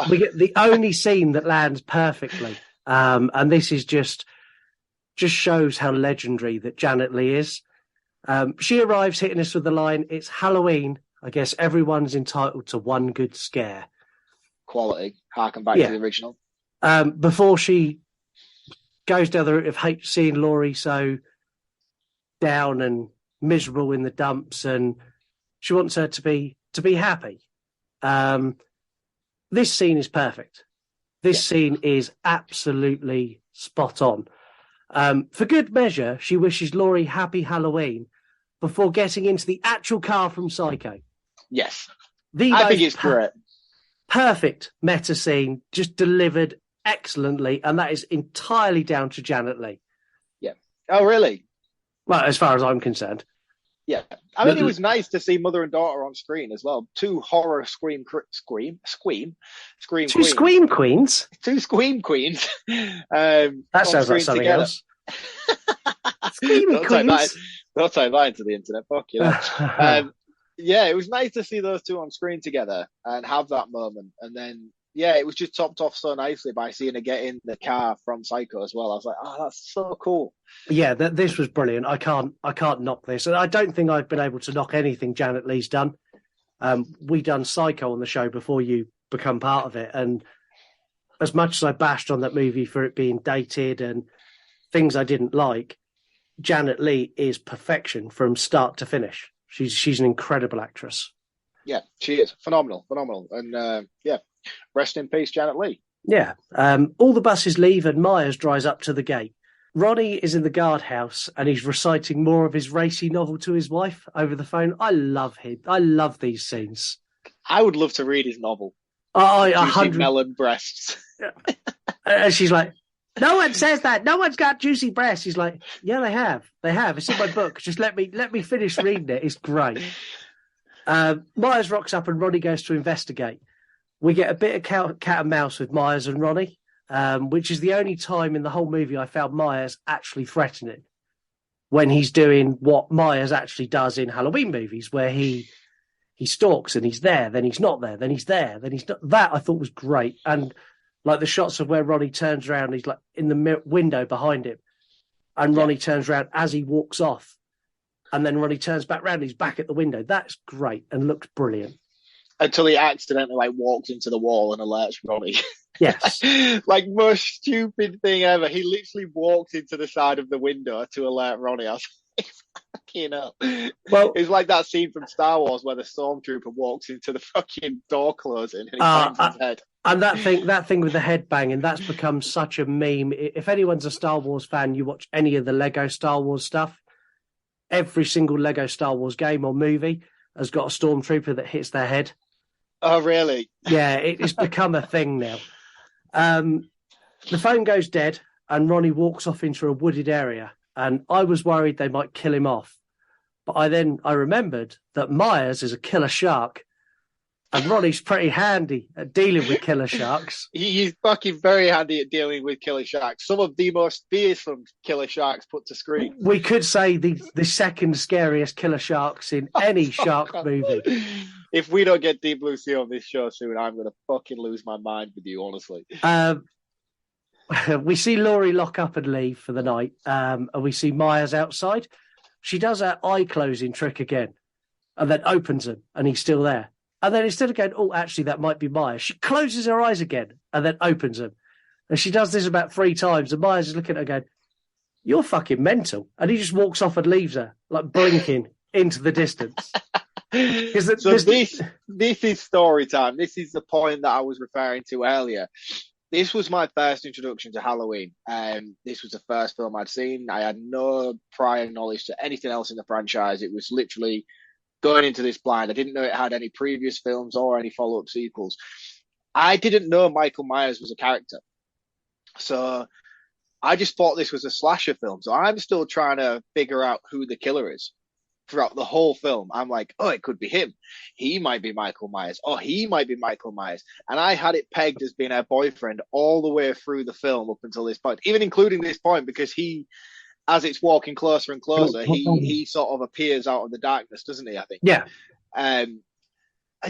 We get the only scene that lands perfectly. And this is just shows how legendary that Janet Leigh is. She arrives hitting us with the line, "It's Halloween. I guess everyone's entitled to one good scare." Quality. Harken back to the original. Before she goes down the route of seeing Laurie so down and miserable in the dumps, and she wants her to be happy. This scene is perfect. This scene is absolutely spot on. For good measure, she wishes Laurie happy Halloween before getting into the actual car from Psycho. Yes. I think it's great. Perfect meta scene, just delivered excellently, and that is entirely down to Janet Leigh. Yeah. Oh, really? Well, as far as I'm concerned. Yeah. I mean, it was nice to see mother and daughter on screen as well. 2 horror scream queens. 2 scream queens? 2 scream queens. That sounds like something else. Screaming queens. Don't type that into the internet. Fuck you. Yeah, it was nice to see those 2 on screen together and have that moment. And then, it was just topped off so nicely by seeing her get in the car from Psycho as well. I was like, oh, that's so cool. Yeah, this was brilliant. I can't knock this. And I don't think I've been able to knock anything Janet Leigh's done. We done Psycho on the show before you become part of it. And as much as I bashed on that movie for it being dated and things I didn't like, Janet Leigh is perfection from start to finish. She's an incredible actress. Yeah, she is. Phenomenal. And rest in peace, Janet Leigh. Yeah. All the buses leave and Myers drives up to the gate. Ronnie is in the guardhouse and he's reciting more of his racy novel to his wife over the phone. I love him. I love these scenes. I would love to read his novel. Juicy melon breasts. And she's like, no one says that. No one's got juicy breasts. He's like, yeah, they have. They have. It's in my book. Just let me finish reading it. It's great. Myers rocks up and Ronnie goes to investigate. We get a bit of cat and mouse with Myers and Ronnie, which is the only time in the whole movie I found Myers actually threatening, when he's doing what Myers actually does in Halloween movies, where he he stalks and he's there, then he's not there, then he's there, then he's not. That I thought was great. And like the shots of where Ronnie turns around, he's like in the window behind him, and Ronnie turns around as he walks off, and then Ronnie turns back round, he's back at the window. That's great and looks brilliant. Until he accidentally like walks into the wall and alerts Ronnie. Yes. Like most stupid thing ever. He literally walked into the side of the window to alert Ronnie. I was like, fucking hell. Well, it's like that scene from Star Wars where the stormtrooper walks into the fucking door closing and he bangs his head. And that thing with the head banging, that's become such a meme. If anyone's a Star Wars fan, you watch any of the Lego Star Wars stuff, every single Lego Star Wars game or movie has got a stormtrooper that hits their head. Oh, really? Yeah, it's become a thing now. The phone goes dead and Ronnie walks off into a wooded area, and I was worried they might kill him off. But I remembered that Myers is a killer shark, and Ronnie's pretty handy at dealing with killer sharks. He's fucking very handy at dealing with killer sharks. Some of the most fearsome killer sharks put to screen. We could say the second scariest killer sharks in any shark movie. If we don't get Deep Blue Sea on this show soon, I'm going to fucking lose my mind with you, honestly. We see Laurie lock up and leave for the night, and we see Myers outside. She does her eye closing trick again, and then opens them, and he's still there. And then instead of going, oh, actually, that might be Myers, she closes her eyes again and then opens them. And she does this about 3 times, and Myers is looking at her going, you're fucking mental. And he just walks off and leaves her, like blinking into the distance. So this is story time. This is the point that I was referring to earlier. This was my first introduction to Halloween. This was the first film I'd seen. I had no prior knowledge to anything else in the franchise. It was literally going into this blind. I didn't know it had any previous films or any follow-up sequels. I didn't know Michael Myers was a character. So I just thought this was a slasher film. So I'm still trying to figure out who the killer is. Throughout the whole film, I'm like, oh, it could be him. He might be Michael Myers. Oh, he might be Michael Myers. And I had it pegged as being her boyfriend all the way through the film up until this point, even including this point, because he, as it's walking closer and closer, he sort of appears out of the darkness, doesn't he, I think? Yeah. And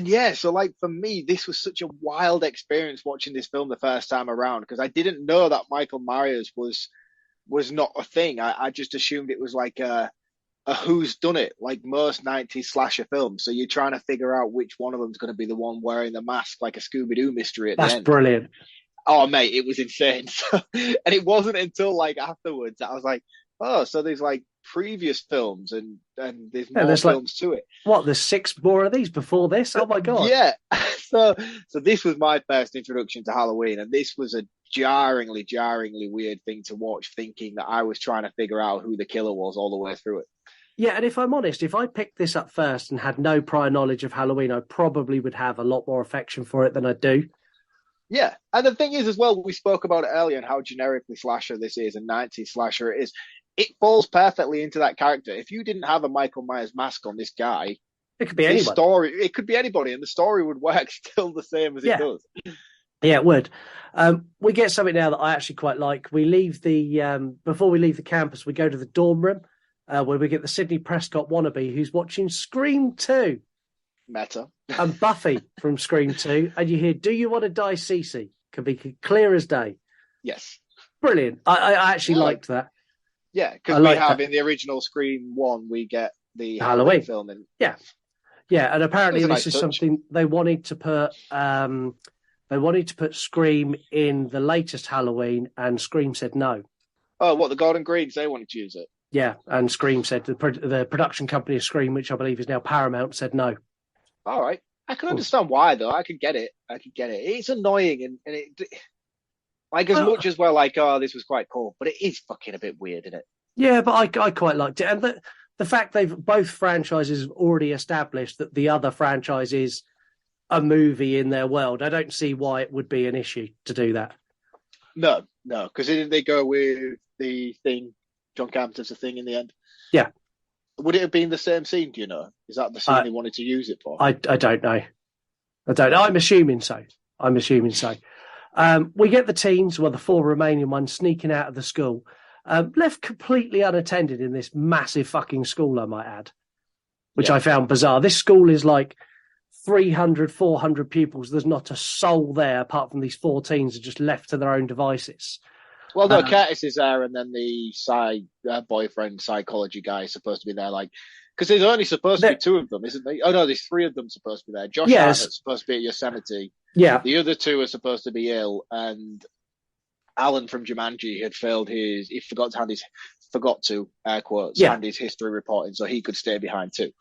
yeah, so like for me, this was such a wild experience watching this film the first time around, because I didn't know that Michael Myers was not a thing. I just assumed it was like a who's done it, like most 90s slasher films. So you're trying to figure out which one of them's going to be the one wearing the mask, like a Scooby-Doo mystery at the end. That's brilliant. Oh, mate, it was insane. And it wasn't until like afterwards that I was like, oh, so there's like previous films and there's more films to it. What, there's 6 more of these before this? Oh my God. Yeah. So this was my first introduction to Halloween, and this was a jarringly weird thing to watch, thinking that I was trying to figure out who the killer was all the way through it. Yeah, and if I'm honest, if I picked this up first and had no prior knowledge of Halloween, I probably would have a lot more affection for it than I do. Yeah, and the thing is as well, we spoke about it earlier and how generically slasher this is and 90s slasher it is. It falls perfectly into that character. If you didn't have a Michael Myers mask on this guy, it could be anybody. It could be anybody, and the story would work still the same as it does. Yeah, it would. We get something now that I actually quite like. We leave before we leave the campus, we go to the dorm room. Where we get the Sidney Prescott wannabe who's watching Scream 2. Meta. And Buffy from Scream 2. And you hear, do you want to die, Cece? Can be clear as day. Yes. Brilliant. I actually liked that. Yeah, because we have in the original Scream 1, we get the Halloween film. Yeah. Yeah, and apparently this is something they wanted to put... they wanted to put Scream in the latest Halloween, and Scream said no. Oh, what, the Golden Greens, they wanted to use it? Yeah, and Scream said, the production company of Scream, which I believe is now Paramount, said no. All right. I can understand why, though. I could get it. It's annoying, and it... Like, as much as we're like, oh, this was quite cool, but it is fucking a bit weird, isn't it? Yeah, but I quite liked it. And the fact both franchises have already established that the other franchise is a movie in their world, I don't see why it would be an issue to do that. No, because didn't they go with the thing... John Carpenter's a thing in the end. Yeah. Would it have been the same scene, do you know? Is that the scene they wanted to use it for? I don't know. I'm assuming so. We get the teens, the 4 Romanian ones, sneaking out of the school, left completely unattended in this massive fucking school, I might add, which I found bizarre. This school is like 300, 400 pupils. There's not a soul there apart from these 4 teens are just left to their own devices. Well, no, Curtis is there, and then the boyfriend psychology guy is supposed to be there, like, because there's only supposed to be 2 of them, isn't there? Oh no, there's 3 of them supposed to be there. Josh Hartnett's supposed to be at Yosemite. Yeah. The other 2 are supposed to be ill, and Alan from Jumanji had he forgot to air quotes, hand his history reporting, so he could stay behind too.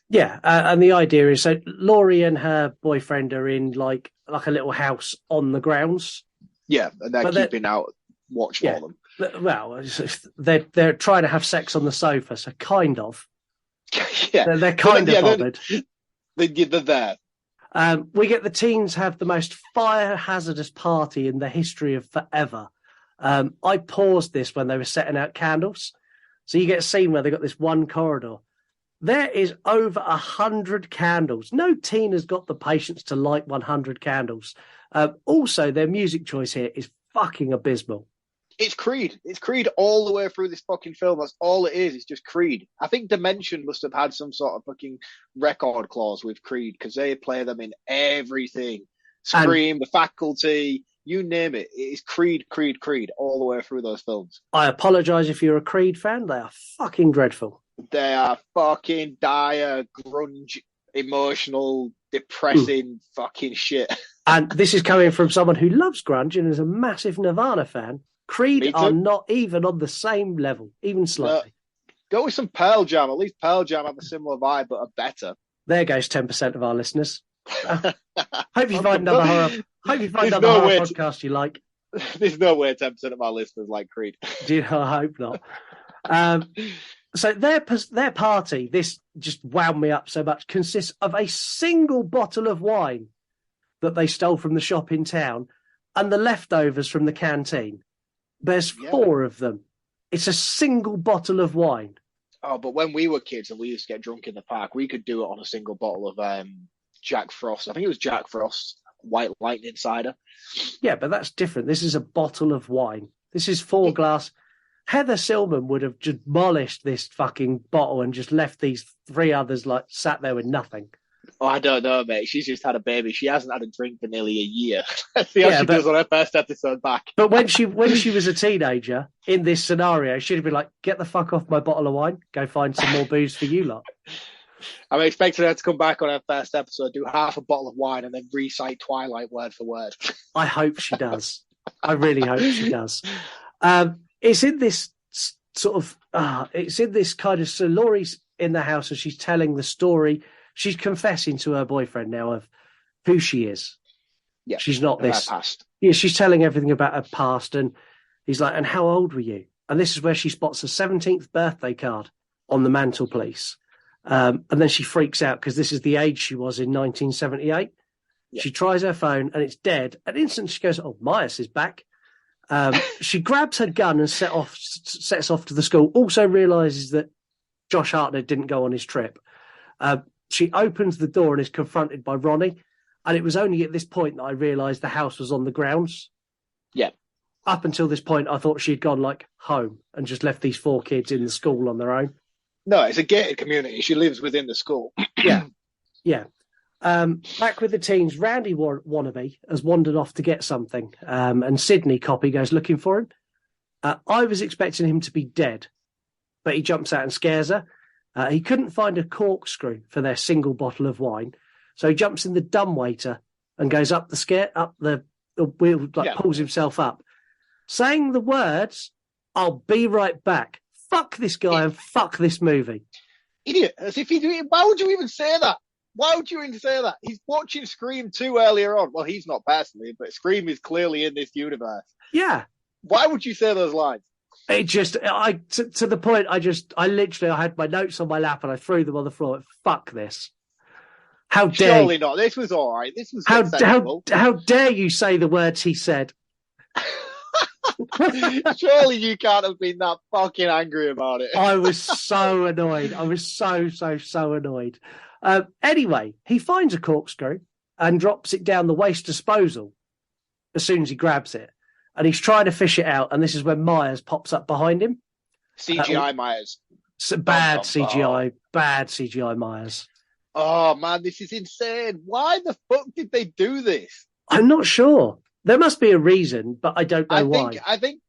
Yeah, and the idea is so Laurie and her boyfriend are in like a little house on the grounds. Yeah, and they're keeping out watch for them. Well, they're trying to have sex on the sofa, so kind of. Yeah, they're kind of bothered. They're there. We get the teens have the most fire hazardous party in the history of forever. I paused this when they were setting out candles. So you get a scene where they got this one corridor. There is over 100 candles. No teen has got the patience to light 100 candles. Also, their music choice here is fucking abysmal. It's Creed. It's Creed all the way through this fucking film. That's all it is. It's just Creed. I think Dimension must have had some sort of fucking record clause with Creed because they play them in everything. Scream, The Faculty, you name it. It's Creed, Creed, Creed all the way through those films. I apologise if you're a Creed fan. They are fucking dreadful. They are fucking dire, grunge, emotional, depressing fucking shit. And this is coming from someone who loves grunge and is a massive Nirvana fan. Creed are not even on the same level, even slightly. Go with some Pearl Jam. At least Pearl Jam have a similar vibe, but are better. There goes 10% of our listeners. Hope you find another horror. Hope you find another horror podcast you like. There's no way 10% of our listeners like Creed. Do you know? I hope not. So their party, this just wound me up so much, consists of a single bottle of wine that they stole from the shop in town and the leftovers from the canteen. There's 4 of them. It's a single bottle of wine. Oh, but when we were kids and we used to get drunk in the park, we could do it on a single bottle of Jack Frost. I think it was Jack Frost White Lightning cider. Yeah, but that's different. This is a bottle of wine. This is 4 glass. Heather Silman would have demolished this fucking bottle and just left these 3 others like sat there with nothing. Oh, I don't know, mate. She's just had a baby. She hasn't had a drink for nearly a year. See how she does on her first episode back. But when she was a teenager in this scenario, she'd have been like, "Get the fuck off my bottle of wine. Go find some more booze for you lot." I'm expecting her to come back on her first episode, do half a bottle of wine, and then recite Twilight word for word. I hope she does. I really hope she does. It's in this sort of. It's in this kind of. So Laurie's in the house and she's telling the story. She's confessing to her boyfriend now of who she is. Yeah, she's not this. Past. Yeah, she's telling everything about her past, and he's like, "And how old were you?" And this is where she spots a 17th birthday card on the mantelpiece, and then she freaks out because this is the age she was in 1978. Yeah. She tries her phone and it's dead, and instantly she goes, "Oh, Myers is back." She grabs her gun and sets off to the school. Also realizes that Josh Hartnett didn't go on his trip. She opens the door and is confronted by Ronnie. And it was only at this point that I realised the house was on the grounds. Yeah. Up until this point, I thought she'd gone like home and just left these 4 kids in the school on their own. No, it's a gated community. She lives within the school. Yeah. Yeah. Back with the teens, Randy Wannabe has wandered off to get something. And Sydney Copy goes looking for him. I was expecting him to be dead, but he jumps out and scares her. He couldn't find a corkscrew for their single bottle of wine, so he jumps in the dumbwaiter and goes up the wheel, pulls himself up, saying the words, "I'll be right back." Fuck this guy and fuck this movie. Idiot! As if why would you even say that? Why would you even say that? He's watching Scream 2 earlier on. Well, he's not personally, but Scream is clearly in this universe. Yeah. Why would you say those lines? It just, to the point, I had my notes on my lap and I threw them on the floor. Fuck this. How dare Surely not. This was all right. This was how dare you say the words he said? Surely you can't have been that fucking angry about it. I was so annoyed. I was so annoyed. Anyway, he finds a corkscrew and drops it down the waste disposal as soon as he grabs it. And he's trying to fish it out, and this is when Myers pops up behind him. CGI Myers. Bad CGI Myers. Oh man, this is insane. Why the fuck did they do this? I'm not sure. There must be a reason, but I don't know why. I think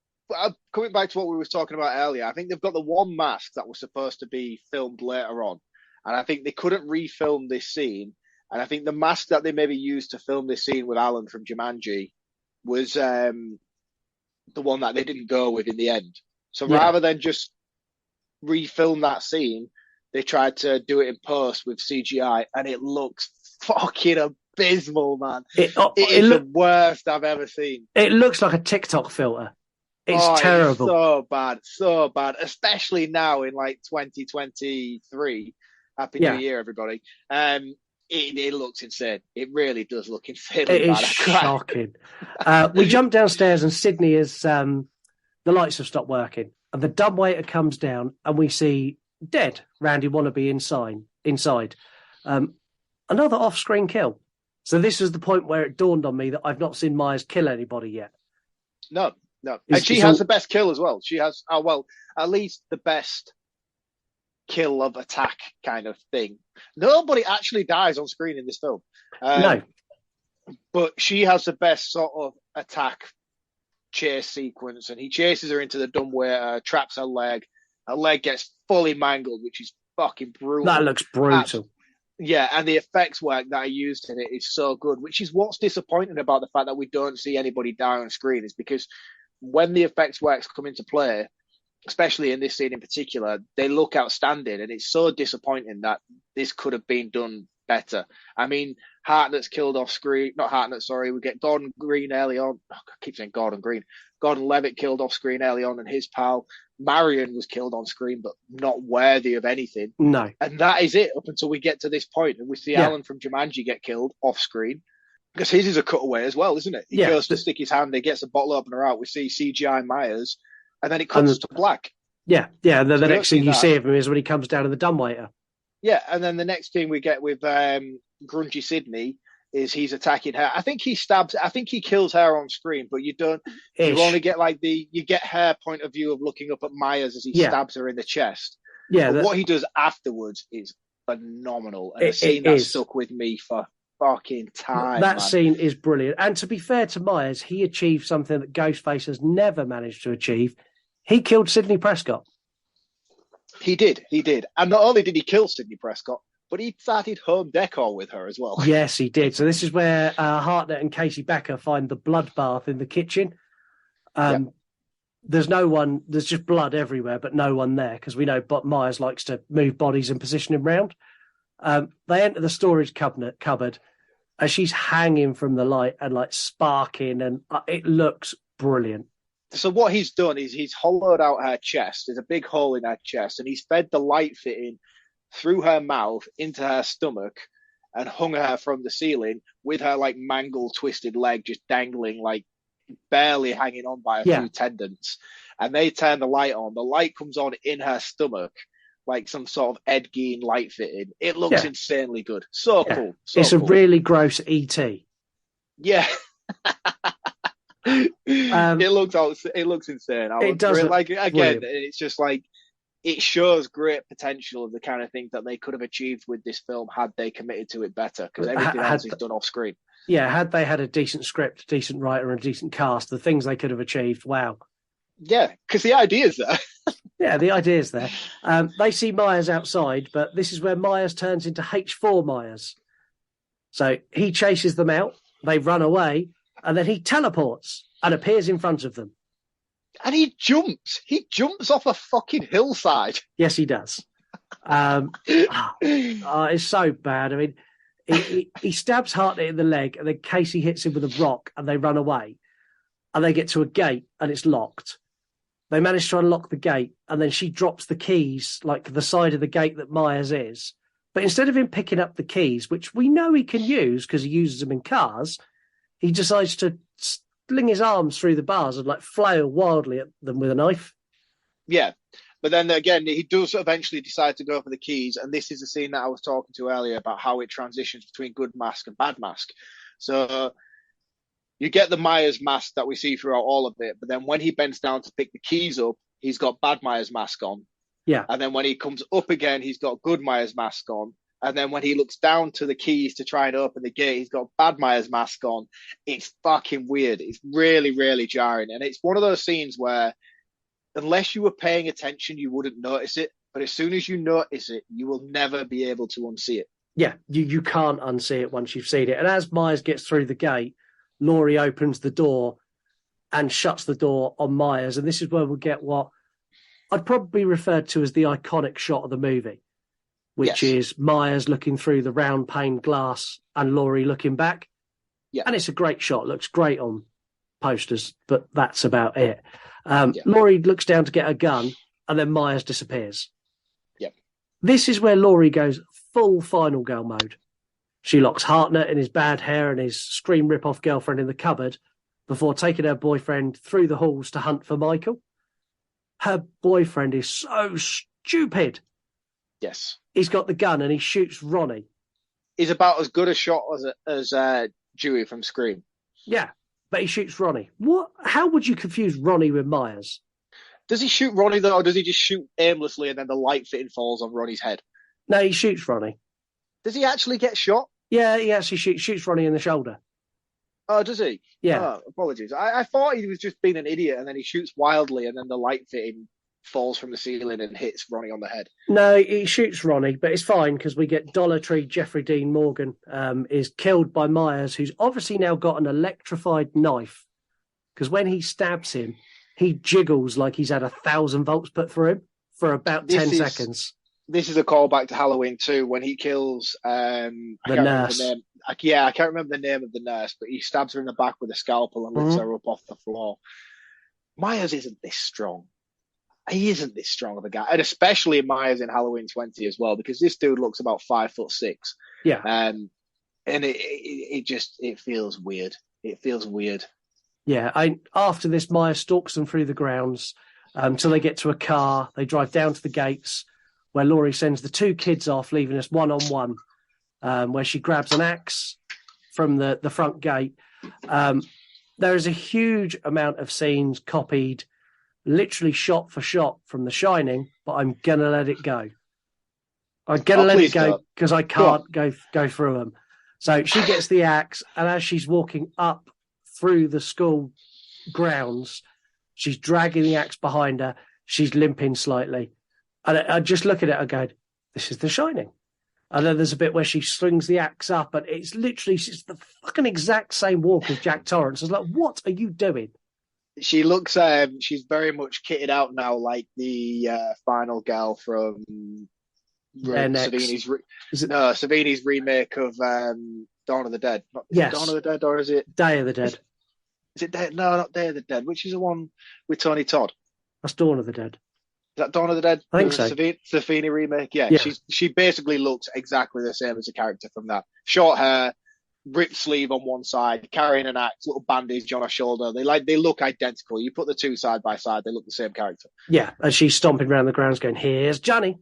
coming back to what we were talking about earlier, I think they've got the one mask that was supposed to be filmed later on, and I think they couldn't refilm this scene. And I think the mask that they maybe used to film this scene with Alan from Jumanji was the one that they didn't go with in the end. So rather than just refilm that scene, they tried to do it in post with CGI, and it looks fucking abysmal, man. It is the worst I've ever seen. It looks like a TikTok filter. It's terrible. It's so bad, especially now in like 2023. Happy New Year, everybody. It looks insane. It really does look insane. It is shocking. We jump downstairs and Sydney is, the lights have stopped working. And the dumbwaiter comes down and we see dead Randy Wannabe inside. Another off-screen kill. So this was the point where it dawned on me that I've not seen Myers kill anybody yet. No. And she has the best kill as well. She has, at least the best kill of attack kind of thing. Nobody actually dies on screen in this film. No. But she has the best sort of attack chase sequence, and he chases her into the dumbwaiter, traps her leg. Her leg gets fully mangled, which is fucking brutal. That looks brutal. Yeah, and the effects work that I used in it is so good, which is what's disappointing about the fact that we don't see anybody die on screen, is because when the effects works come into play, especially in this scene in particular, they look outstanding, and it's so disappointing that this could have been done better. I mean, Hartnett's killed off screen. Not Hartnett, sorry. We get Gordon Green early on. I keep saying Gordon Green. Gordon Levitt killed off screen early on, and his pal Marion was killed on screen, but not worthy of anything. No. And that is it up until we get to this point, and we see Alan from Jumanji get killed off screen. Because his is a cutaway as well, isn't it? He goes to stick his hand, he gets a bottle opener out. We see CGI Myers, and then it cuts to black. Yeah. The next thing you see of him is when he comes down in the dumbwaiter. Yeah, and then the next thing we get with Grungy Sydney is he's attacking her. I think he kills her on screen, but you don't. You only get you get her point of view of looking up at Myers as he stabs her in the chest. Yeah, but what he does afterwards is phenomenal, and a scene that stuck with me for fucking time. That scene is brilliant, and to be fair to Myers, he achieved something that Ghostface has never managed to achieve. He killed Sidney Prescott. He did, and not only did he kill Sidney Prescott, but he started home decor with her as well. Yes, he did. So this is where Hartnett and Casey Becker find the bloodbath in the kitchen. There's no one. There's just blood everywhere, but no one there because we know Myers likes to move bodies and position them round. They enter the storage cupboard as she's hanging from the light and sparking, and it looks brilliant. So what he's done is he's hollowed out her chest. There's a big hole in her chest, and he's fed the light fitting through her mouth into her stomach and hung her from the ceiling with her mangled, twisted leg just dangling, barely hanging on by a few tendons. And they turn the light on. The light comes on in her stomach, like some sort of Ed Gein light fitting. It looks insanely good. So cool. It's a really gross E.T. Yeah. It looks insane. It does. Again, it's just it shows great potential of the kind of things that they could have achieved with this film had they committed to it better, because everything else is done off screen. Yeah, had they had a decent script, decent writer, and a decent cast, the things they could have achieved. Wow. Yeah, because the idea's there. Yeah, the idea's there. They see Myers outside, but this is where Myers turns into H4 Myers. So he chases them out, they run away, and then he teleports and appears in front of them. And he jumps. He jumps off a fucking hillside. Yes, he does. It's so bad. I mean, he stabs Hartnett in the leg, and then Casey hits him with a rock, and they run away. And they get to a gate, and it's locked. They manage to unlock the gate, and then she drops the keys, the side of the gate that Myers is. But instead of him picking up the keys, which we know he can use because he uses them in cars, he decides to sling his arms through the bars and flail wildly at them with a knife. Yeah, but then again, he does eventually decide to go for the keys, and this is the scene that I was talking to earlier about how it transitions between good mask and bad mask. So you get the Myers mask that we see throughout all of it, but then when he bends down to pick the keys up, he's got bad Myers mask on. Yeah. And then when he comes up again, he's got good Myers mask on. And then when he looks down to the keys to try and open the gate, he's got Bad Myers' mask on. It's fucking weird. It's really, really jarring. And it's one of those scenes where unless you were paying attention, you wouldn't notice it. But as soon as you notice it, you will never be able to unsee it. Yeah, you can't unsee it once you've seen it. And as Myers gets through the gate, Laurie opens the door and shuts the door on Myers. And this is where we'll get what I'd probably refer to as the iconic shot of the movie, which is Myers looking through the round pane glass and Laurie looking back. Yeah. And it's a great shot. Looks great on posters, but that's about it. Laurie looks down to get a gun and then Myers disappears. Yeah. This is where Laurie goes full Final Girl mode. She locks Hartnett in his bad hair and his Scream rip-off girlfriend in the cupboard before taking her boyfriend through the halls to hunt for Michael. Her boyfriend is so stupid. Yes. He's got the gun and he shoots Ronnie. He's about as good a shot as Dewey from Scream. Yeah, but he shoots Ronnie. What? How would you confuse Ronnie with Myers? Does he shoot Ronnie, though, or does he just shoot aimlessly and then the light fitting falls on Ronnie's head? No, he shoots Ronnie. Does he actually get shot? Yeah, he actually shoots Ronnie in the shoulder. Oh, does he? Yeah. Oh, apologies. I thought he was just being an idiot and then he shoots wildly and then the light fitting falls from the ceiling and hits Ronnie on the head. No, he shoots Ronnie, but it's fine because we get Dollar Tree Jeffrey Dean Morgan is killed by Myers, who's obviously now got an electrified knife because when he stabs him, he jiggles like he's had 1,000 volts put through him for about 10 seconds. This is a callback to Halloween 2 when he kills the nurse. I can't remember the name of the nurse, but he stabs her in the back with a scalpel and lifts her up off the floor. Myers isn't this strong. He isn't this strong of a guy, and especially Myers in Halloween 20 as well, because this dude looks about 5'6". Yeah, and it feels weird. It feels weird. Yeah, after this, Myers stalks them through the grounds until they get to a car. They drive down to the gates where Laurie sends the two kids off, leaving us one-on-one, where she grabs an axe from the front gate. There is a huge amount of scenes copied, literally shot for shot from The Shining, but I'm going to let it go. I'm going to let it go because I can't go through them. So she gets the axe, and as she's walking up through the school grounds, she's dragging the axe behind her. She's limping slightly. And I just look at it and go, this is The Shining. And then there's a bit where she slings the axe up, and it's the fucking exact same walk as Jack Torrance. I was like, what are you doing? She looks, she's very much kitted out now, like the final girl from Savini's remake of Dawn of the Dead. Yes. Dawn of the Dead, or is it Day of the Dead? Is it Day? No, not Day of the Dead. Which is the one with Tony Todd? That's Dawn of the Dead. Is that Dawn of the Dead? I think so. Savini remake. Yeah. She basically looks exactly the same as the character from that. Short hair, ripped sleeve on one side, carrying an axe, little bandage on her shoulder. They look identical. You put the two side by side, they look the same character. Yeah, and she's stomping around the grounds going, here's Johnny.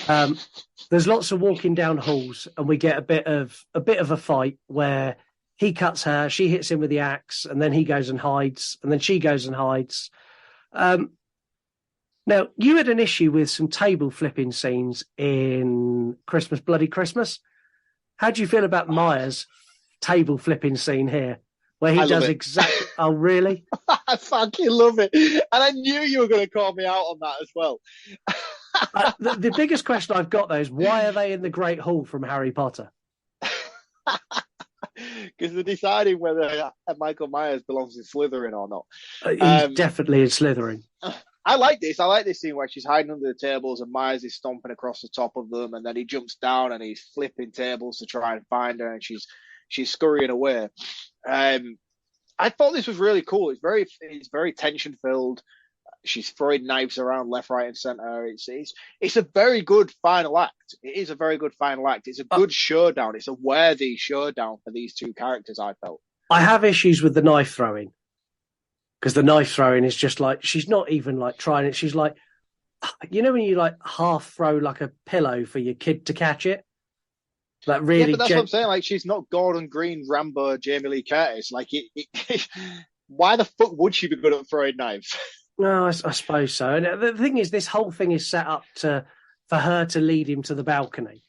There's lots of walking down halls, and we get a bit of a fight where he cuts her, she hits him with the axe, and then he goes and hides, and then she goes and hides. Now, you had an issue with some table flipping scenes in Christmas Bloody Christmas. How do you feel about Myers' table flipping scene here, where he does exactly... Oh, really? I fucking love it. And I knew you were going to call me out on that as well. The biggest question I've got, though, is why are they in the Great Hall from Harry Potter? Because they're deciding whether Michael Myers belongs in Slytherin or not. He's definitely in Slytherin. I like this. I like this scene where she's hiding under the tables and Myers is stomping across the top of them, and then he jumps down and he's flipping tables to try and find her, and she's scurrying away. I thought this was really cool. It's very tension filled. She's throwing knives around left, right, and center. It's a very good final act. It is a very good final act. It's a good showdown. It's a worthy showdown for these two characters, I felt. I have issues with the knife throwing, because the knife throwing is just like, she's not even like trying it. She's like, you know, when you like half throw like a pillow for your kid to catch it? Like really, yeah, but that's what I'm saying. Like, she's not Gordon Green, Rambo, Jamie Lee Curtis. Like, why the fuck would she be good at throwing knives? No, I suppose so. And the thing is, this whole thing is set up for her to lead him to the balcony.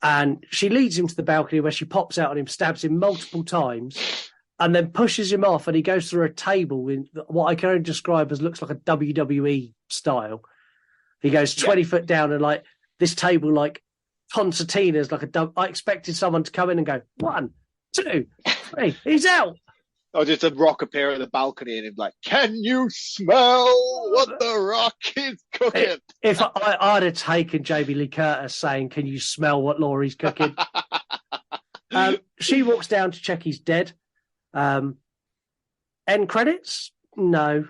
And she leads him to the balcony where she pops out on him, stabs him multiple times, and then pushes him off. And he goes through a table with what I can only describe as looks like a WWE style. He goes 20 foot down, and like this table, like concertinas, like I expected someone to come in and go 1, 2, 3. He's out. Or just a Rock appear at the balcony and he's like, "Can you smell what the Rock is cooking?" If I'd have taken Jamie Lee Curtis saying, "Can you smell what Laurie's cooking?" She walks down to check he's dead. End credits? No,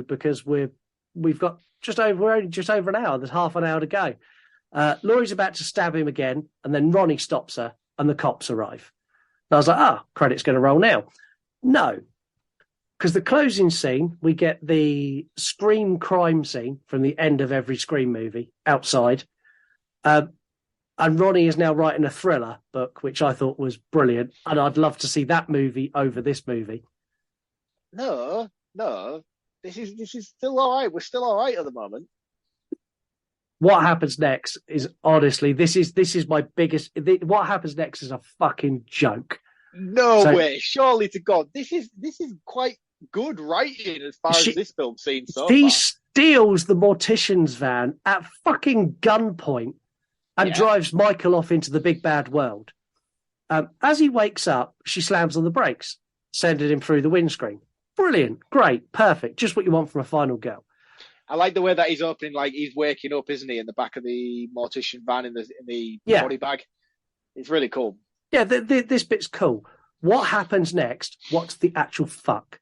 because we've got we're only just over an hour. There's half an hour to go. Laurie's about to stab him again, and then Ronnie stops her, and the cops arrive. And I was like, credits going to roll now. No, because the closing scene, we get the Scream crime scene from the end of every Scream movie outside. And Ronnie is now writing a thriller book, which I thought was brilliant. And I'd love to see that movie over this movie. No. This is still all right. We're still all right at the moment. What happens next is honestly, this is my biggest. What happens next is a fucking joke. No way! Surely to God, this is quite good writing as far as this film's seen so far. He steals the mortician's van at fucking gunpoint and drives Michael off into the big bad world. As he wakes up, she slams on the brakes, sending him through the windscreen. Brilliant, great, perfect, just what you want from a final girl. I like the way that he's opening, like he's waking up, isn't he, in the back of the mortician van in the body bag. It's really cool. Yeah, this bit's cool. What happens next? What's the actual fuck?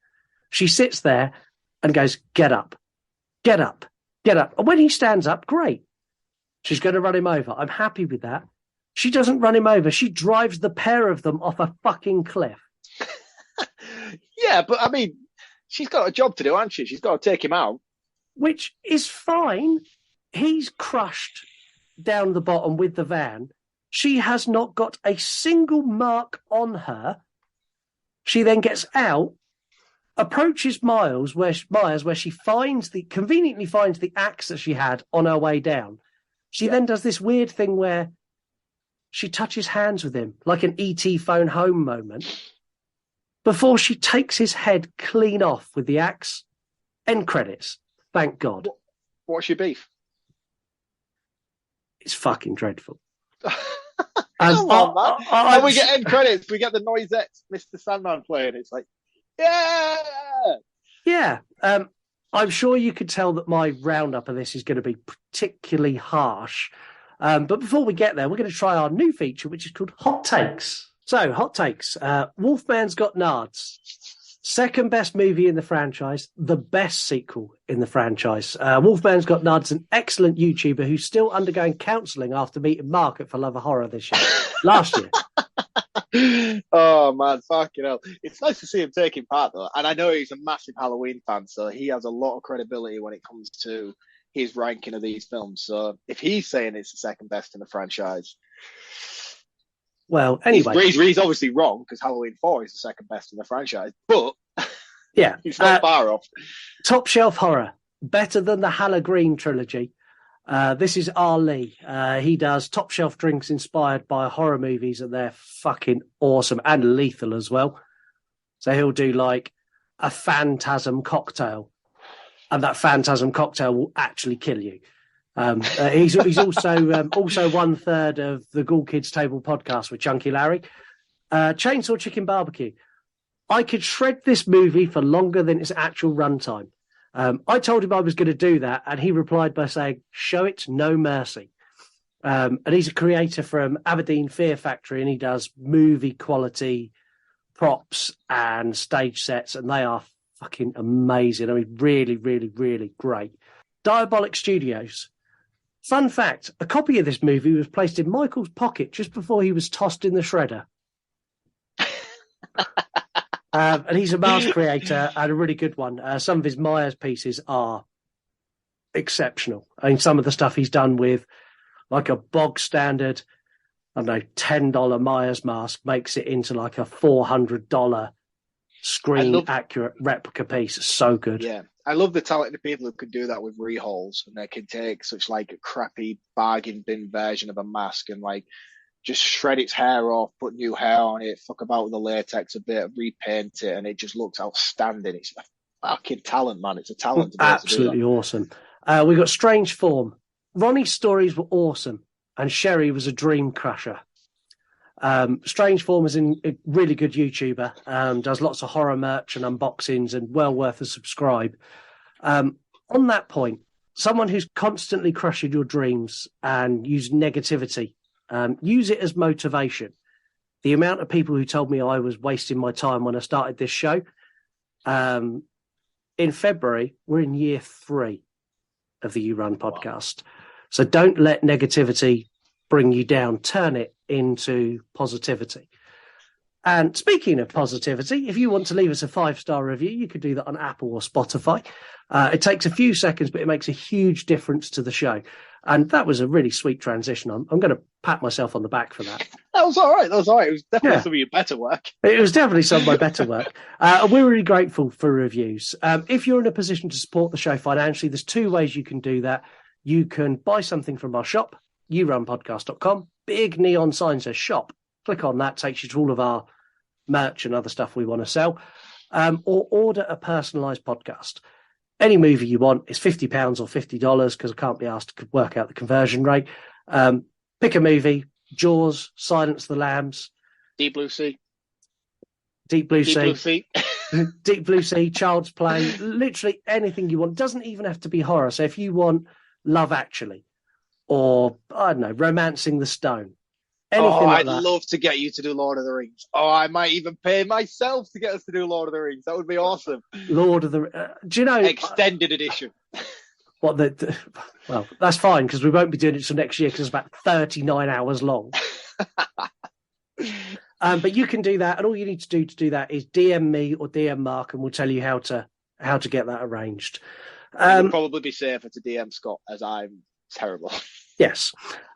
She sits there and goes, "Get up, get up, get up." And when he stands up, great. She's going to run him over. I'm happy with that. She doesn't run him over. She drives the pair of them off a fucking cliff. Yeah, but I mean, she's got a job to do, hasn't she? She's got to take him out. Which is fine. He's crushed down the bottom with the van. She has not got a single mark on her. She then gets out, approaches Myers, where she conveniently finds the axe that she had on her way down. She then does this weird thing where she touches hands with him, like an E.T. phone home moment, before she takes his head clean off with the axe. End credits. Thank God. What's your beef? It's fucking dreadful. Come on, man. And we get end credits. We get the noisettes, Mr. Sandman playing. It's like, yeah. Yeah. I'm sure you could tell that my roundup of this is going to be particularly harsh. But before we get there, we're going to try our new feature, which is called Hot Takes. So, Hot Takes. Wolfman's Got Nards. Second best movie in the franchise, the best sequel in the franchise. Wolfman's Got Nards, an excellent YouTuber who's still undergoing counselling after meeting Marc at For Love of Horror last year. Oh, man, fucking hell. It's nice to see him taking part, though. And I know he's a massive Halloween fan, so he has a lot of credibility when it comes to his ranking of these films. So if he's saying it's the second best in the franchise... Well, anyway. He's obviously wrong, because Halloween 4 is the second best in the franchise, but yeah, he's not far off. Top shelf horror, better than the Halloween trilogy. This is R. Lee. He does top shelf drinks inspired by horror movies, and they're fucking awesome and lethal as well. So he'll do like a phantasm cocktail, and that phantasm cocktail will actually kill you. He's also 1/3 of the Ghoul Kids Table podcast with Chunky Larry. Chainsaw Chicken Barbecue. I could shred this movie for longer than its actual runtime. I told him I was going to do that, and he replied by saying, "Show it no mercy." And he's a creator from Aberdeen Fear Factory, and he does movie quality props and stage sets, and they are fucking amazing. I mean, really, really, really great. Diabolic Studios. Fun fact, a copy of this movie was placed in Michael's pocket just before he was tossed in the shredder. And he's a Mars creator and a really good one. Some of his Myers pieces are exceptional. I mean, some of the stuff he's done with like a bog standard, I don't know, $10 Myers mask makes it into like a $400 screen accurate replica piece. It's so good. Yeah. I love the talented people who can do that with rehauls, and they can take such like a crappy bargain bin version of a mask and like just shred its hair off, put new hair on it, fuck about with the latex a bit, repaint it, and it just looks outstanding. It's a fucking talent, man. It's a talent to be able to do Absolutely that. awesome. We got Strange Form. Ronnie's stories were awesome, and Sherry was a dream crusher. Strange Form is a really good YouTuber, does lots of horror merch and unboxings, and well worth a subscribe. On that point, someone who's constantly crushing your dreams and use negativity, use it as motivation. The amount of people who told me I was wasting my time when I started this show, in February, we're in year 3 of the You Run podcast. So don't let negativity bring you down. Turn it into positivity. And speaking of positivity, if you want to leave us a 5-star review, you could do that on Apple or Spotify. It takes a few seconds, but it makes a huge difference to the show. And that was a really sweet transition. I'm going to pat myself on the back for that. That was all right. It was definitely some of your better work. It was definitely some of my better work. We're really grateful for reviews. If you're in a position to support the show financially, there's 2 ways you can do that. You can buy something from our shop, yourunpodcast.com. Big neon sign says shop. Click on that, takes you to all of our merch and other stuff we want to sell. Or order a personalised podcast. Any movie you want is £50 or $50 because I can't be asked to work out the conversion rate. Pick a movie: Jaws, Silence of the Lambs, Deep Blue Sea, Deep Blue Sea, Child's Play, literally anything you want. It doesn't even have to be horror. So if you want Love Actually or, I don't know, Romancing the Stone, anything like I'd that. love to get you to do Lord of the Rings. I might even pay myself to get us to do Lord of the Rings. That would be awesome. Lord of the... do you know... Extended edition. Well, that's fine because we won't be doing it till next year because it's about 39 hours long. But you can do that, and all you need to do that is DM me or DM Mark, and we'll tell you how to get that arranged. It would probably be safer to DM Scott, as I'm terrible. Yes.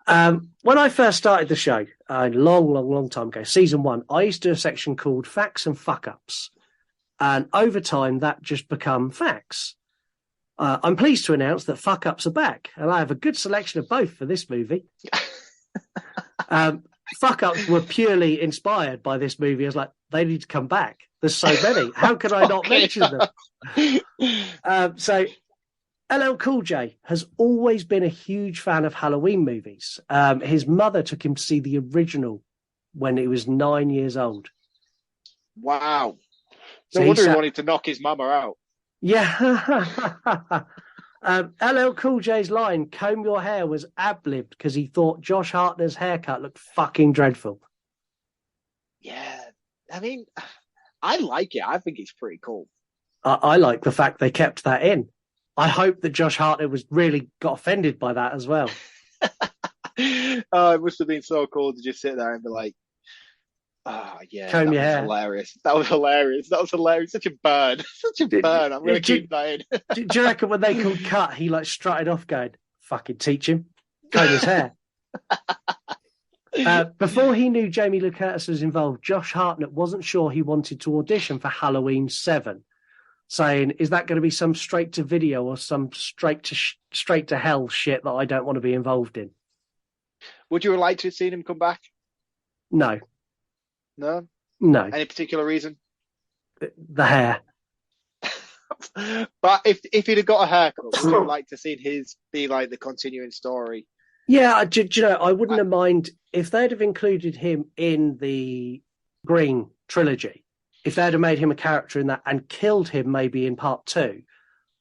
When I first started the show, a long time ago, season 1, I used to do a section called Facts and Fuck-Ups. And over time, that just become facts. I'm pleased to announce that fuck-ups are back, and I have a good selection of both for this movie. Fuck-ups were purely inspired by this movie. I was like, they need to come back. There's so many. How can I not mention them? So LL Cool J has always been a huge fan of Halloween movies. His mother took him to see the original when he was 9 years old. Wow. So No wonder he wanted to knock his mama out. Yeah. LL Cool J's line, comb your hair, was ad-libbed because he thought Josh Hartnett's haircut looked fucking dreadful. Yeah. I mean, I like it. I think it's pretty cool. I like the fact they kept that in. I hope that Josh Hartnett got offended by that as well. It must have been so cool to just sit there and be like, yeah, comb your hair. Hilarious. That was hilarious. Such a burn. Such a burn. I'm going to keep that in. Do you reckon when they called cut, he strutted off going, fucking teach him, comb his hair. Before he knew Jamie Lee Curtis was involved, Josh Hartnett wasn't sure he wanted to audition for Halloween 7, saying, is that going to be some straight to video or some straight to hell shit that I don't want to be involved in? Would you have liked to have seen him come back? No. No? No. Any particular reason? The hair. But if he'd have got a haircut, would you have liked to see his be like the continuing story? Yeah, do you know, I wouldn't have mind if they'd have included him in the Green trilogy. If they'd have made him a character in that and killed him maybe in part 2,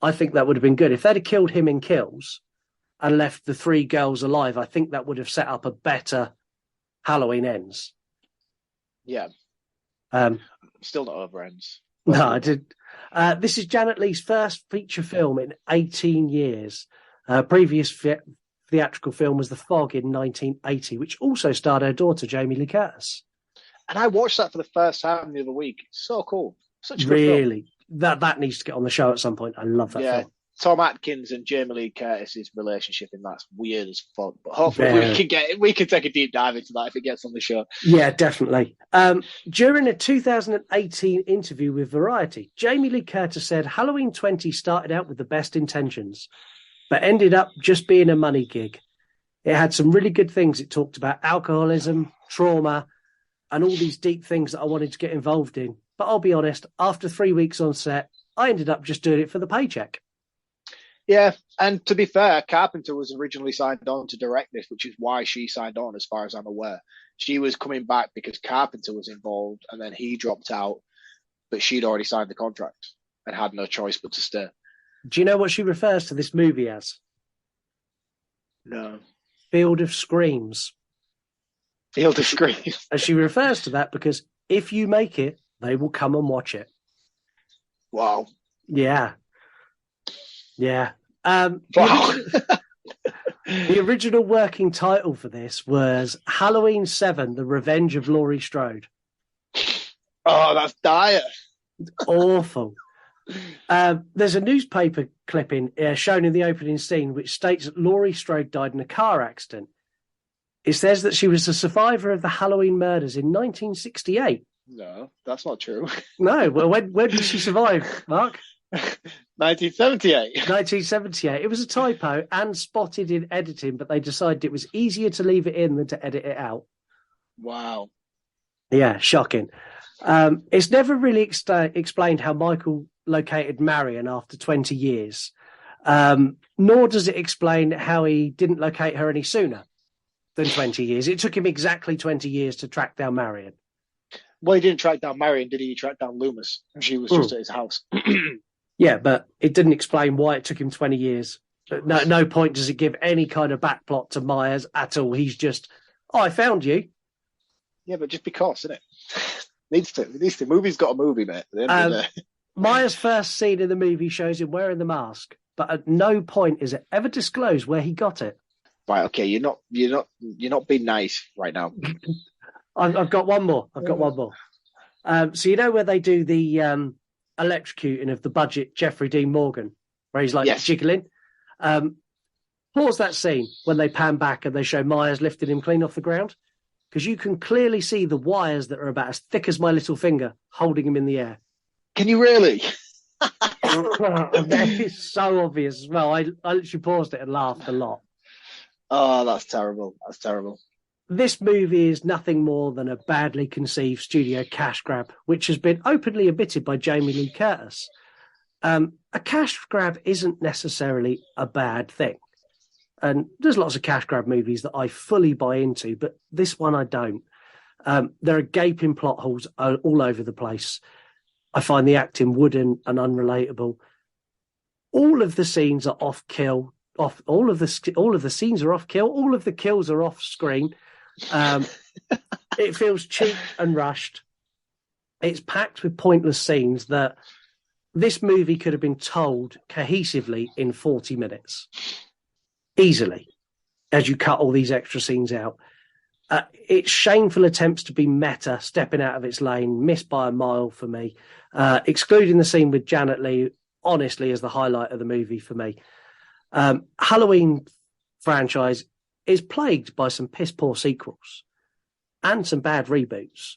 I think that would have been good. If they'd have killed him in Kills and left the 3 girls alive, I think that would have set up a better Halloween Ends. Yeah. Still not over Ends. No, I did. This is Janet Leigh's first feature film in 18 years. Previous theatrical film was The Fog in 1980, which also starred her daughter, Jamie Lee Curtis. And I watched that for the first time the other week. So cool. Such a good Really? Film. That needs to get on the show at some point. I love that film. Tom Atkins and Jamie Lee Curtis's relationship in that's weird as fuck. But hopefully we can take a deep dive into that if it gets on the show. Yeah, definitely. During a 2018 interview with Variety, Jamie Lee Curtis said Halloween 20 started out with the best intentions, but ended up just being a money gig. It had some really good things. It talked about alcoholism, trauma, and all these deep things that I wanted to get involved in. But I'll be honest, after 3 weeks on set, I ended up just doing it for the paycheck. Yeah, and to be fair, Carpenter was originally signed on to direct this, which is why she signed on, as far as I'm aware. She was coming back because Carpenter was involved, and then he dropped out, but she'd already signed the contract and had no choice but to stay. Do you know what she refers to this movie as? No. Field of Screams. Field of Screams. And she refers to that because if you make it, they will come and watch it. Wow. Yeah. Yeah. Wow. The original working title for this was Halloween 7, The Revenge of Laurie Strode. Oh, that's dire. Awful. There's a newspaper clipping shown in the opening scene which states that Laurie Strode died in a car accident. It says that she was a survivor of the Halloween murders in 1968. No, that's not true. No, well, when did she survive, Mark? 1978. 1978. It was a typo and spotted in editing, but they decided it was easier to leave it in than to edit it out. Wow. Yeah, shocking. It's never really explained how Michael located Marion after 20 years, nor does it explain how he didn't locate her any sooner than 20 years. It took him exactly 20 years to track down Marion. Well, he didn't track down Marion, did he? He tracked down Loomis, and she was just at his house. Yeah, but it didn't explain why it took him 20 years. No point does it give any kind of backplot to Myers at all. He's just, I found you. Yeah, but just because, isn't it? Needs to. Movie's got a movie, mate. At the end of the day. Myers' first scene in the movie shows him wearing the mask, but at no point is it ever disclosed where he got it. Right, okay, you're not being nice right now. I've got one more. So you know where they do the electrocuting of the budget Jeffrey Dean Morgan, where he's like jiggling? Pause that scene when they pan back and they show Myers lifting him clean off the ground, because you can clearly see the wires that are about as thick as my little finger holding him in the air. Can you really? It's so obvious as well. I literally paused it and laughed a lot. Oh, that's terrible. That's terrible. This movie is nothing more than a badly conceived studio cash grab, which has been openly admitted by Jamie Lee Curtis. A cash grab isn't necessarily a bad thing. And there's lots of cash grab movies that I fully buy into, but this one I don't. There are gaping plot holes all over the place. I find the acting wooden and unrelatable. All of the scenes are off kill. All of the scenes are off kill. All of the kills are off screen. It feels cheap and rushed. It's packed with pointless scenes that this movie could have been told cohesively in 40 minutes. Easily, as you cut all these extra scenes out. It's shameful attempts to be meta, stepping out of its lane, missed by a mile for me. Excluding the scene with Janet Leigh, honestly, is the highlight of the movie for me. Halloween franchise is plagued by some piss-poor sequels and some bad reboots.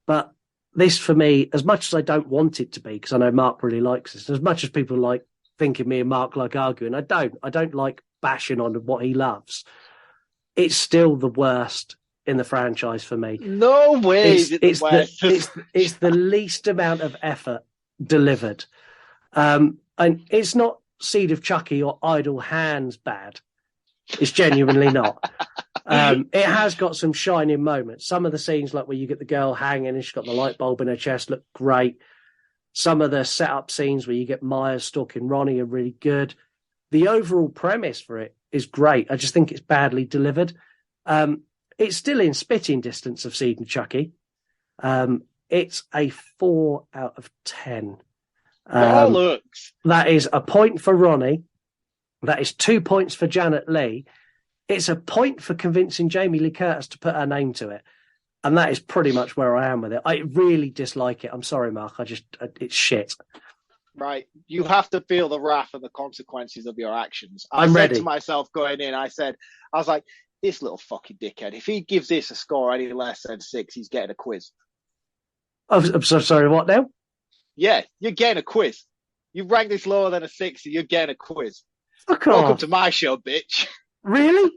But this, for me, as much as I don't want it to be, because I know Mark really likes this, as much as people like thinking me and Mark like arguing, I don't like bashing on what he loves. It's still the worst in the franchise for me. No way. It's the least amount of effort delivered. And it's not Seed of Chucky or Idle Hands bad. It's genuinely not. It has got some shining moments. Some of the scenes, like where you get the girl hanging and she's got the light bulb in her chest, look great. Some of the setup scenes where you get Myers stalking Ronnie are really good. The overall premise for it is great. I just think it's badly delivered. It's still in spitting distance of Seed and Chucky. It's a 4 out of 10. Bollocks. That is a point for Ronnie. That is 2 points for Janet Leigh. It's a point for convincing Jamie Lee Curtis to put her name to it. And that is pretty much where I am with it. I really dislike it. I'm sorry, Mark. It's shit. Right. You have to feel the wrath and the consequences of your actions. I'm said ready. to myself going in, I was like, this little fucking dickhead, if he gives this a score any less than 6, he's getting a quiz. I'm so sorry, what now? Yeah, you're getting a quiz. You rank this lower than a 6, and you're getting a quiz. Fuck Welcome off. to my show, bitch. Really?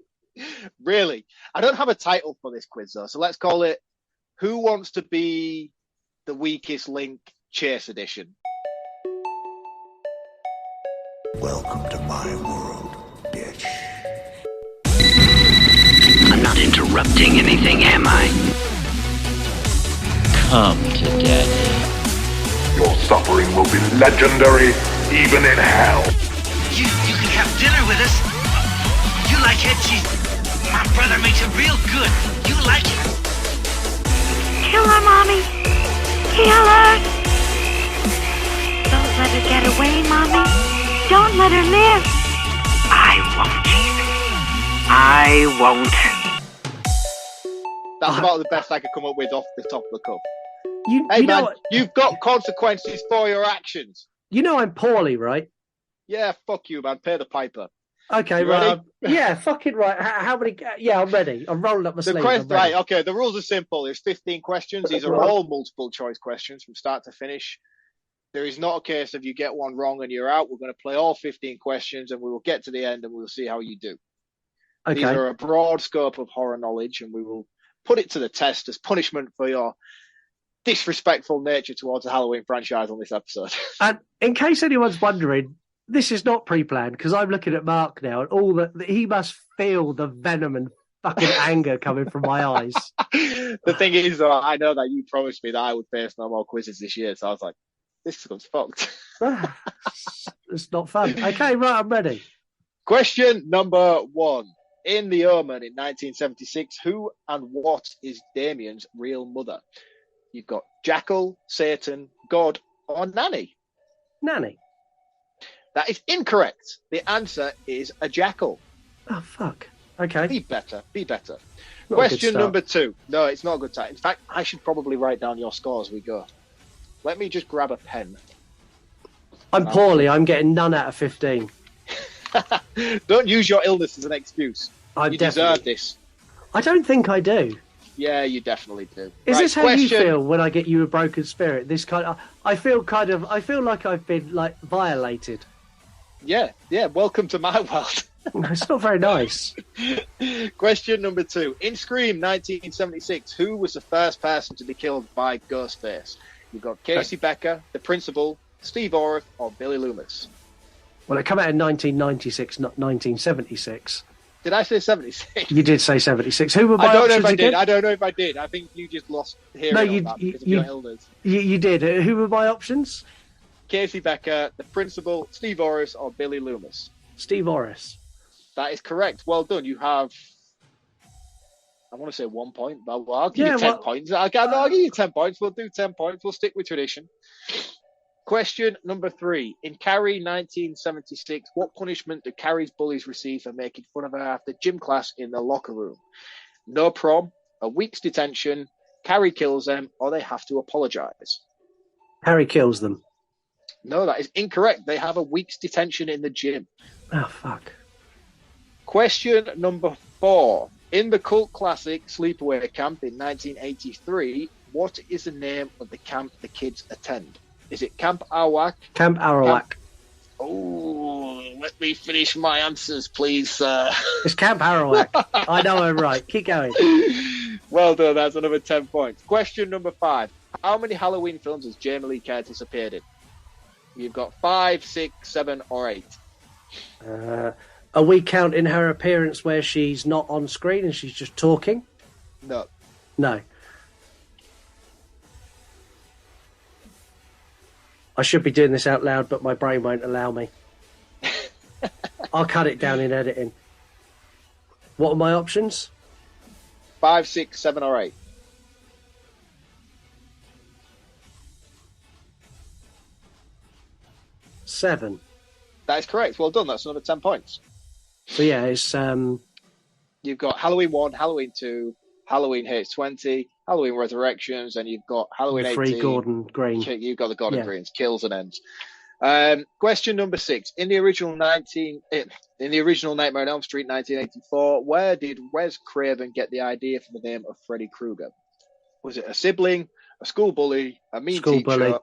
Really? I don't have a title for this quiz though, so let's call it "Who Wants to Be the Weakest Link Chase Edition." Welcome to my world, bitch. I'm not interrupting anything, am I? Come to daddy. Your suffering will be legendary, even in hell. You can have dinner with us. You like head cheese? My brother makes it real good. You like it? Kill her, Mommy. Kill her. Don't let her get away, Mommy. Don't let her live. I won't. I won't. That's about the best I could come up with off the top of the cuff. You Hey, know man, you've got consequences for your actions. You know I'm poorly, right? Yeah, fuck you, man. Pay the piper. Okay, You right. ready? Yeah, fucking right. How many? Yeah, I'm ready. I'm rolling up my sleeves. I'm ready. Right, okay. The rules are simple. There's 15 questions. These are all multiple choice questions from start to finish. There is not a case of you get one wrong and you're out. We're going to play all 15 questions and we will get to the end and we'll see how you do. Okay. These are a broad scope of horror knowledge and we will put it to the test as punishment for your disrespectful nature towards the Halloween franchise on this episode. And in case anyone's wondering, this is not pre-planned because I'm looking at Mark now and all that he must feel the venom and fucking anger coming from my eyes. The thing is, I know that you promised me that I would face no more quizzes this year, so I was like, this is fucked. It's not fun. Okay, right, I'm ready. Question number 1. In The Omen in 1976, who and what is Damien's real mother? You've got Jackal, Satan, God, or Nanny. Nanny. That is incorrect. The answer is a jackal. Oh, fuck. Okay. Be better. Not Question number 2. No, it's not a good time. In fact, I should probably write down your score as we go. Let me just grab a pen. I'm poorly. I'm getting none out of 15. Don't use your illness as an excuse. You deserve this. I don't think I do. Yeah, you definitely do. Is this how you feel when I get you a broken spirit? This kind of, I feel like I've been like violated. Yeah. Welcome to my world. It's not very nice. Question number 2. In Scream 1976, who was the first person to be killed by Ghostface? You've got Casey Becker, the principal, Steve Orff, or Billy Loomis. Well, it came out in 1996, not 1976. Did I say 76? You did say 76. Who were my I don't know options if I again? did. I don't know if I did. I think you just lost hearing on that because of your illness. You did. Who were my options? Casey Becker, the principal, Steve Orris, or Billy Loomis. Steve Orris. That is correct. Well done. You have, I want to say 1 point, but I'll give you 10 points. I'll give you 10 points. We'll do 10 points. We'll stick with tradition. Question number 3. In Carrie 1976, what punishment do Carrie's bullies receive for making fun of her after gym class in the locker room? No prom, a week's detention, Carrie kills them, or they have to apologise. Harry kills them. No, that is incorrect. They have a week's detention in the gym. Oh, fuck. Question number 4. In the cult classic Sleepaway Camp in 1983, what is the name of the camp the kids attend? Is it Camp Arawak? Camp Arawak. Oh, let me finish my answers, please, sir. It's Camp Arawak. I know I'm right. Keep going. Well done. That's another 10 points. Question number 5. How many Halloween films has Jamie Lee Curtis appeared in? You've got 5, 6, 7, or 8. Are we counting her appearance where she's not on screen and she's just talking? No. No. I should be doing this out loud, but my brain won't allow me. I'll cut it down in editing. What are my options? 5, 6, 7, or 8. 7. That is correct. Well done. That's another 10 points. So yeah, it's You've got Halloween 1, Halloween 2, Halloween H20, Halloween Resurrections, and you've got Halloween 18. Free Gordon Green. You've got the Gordon Greens, kills and ends. Question number 6. In the original Nightmare on Elm Street 1984, where did Wes Craven get the idea for the name of Freddy Krueger? Was it a sibling, a school bully, a mean teacher? Bully.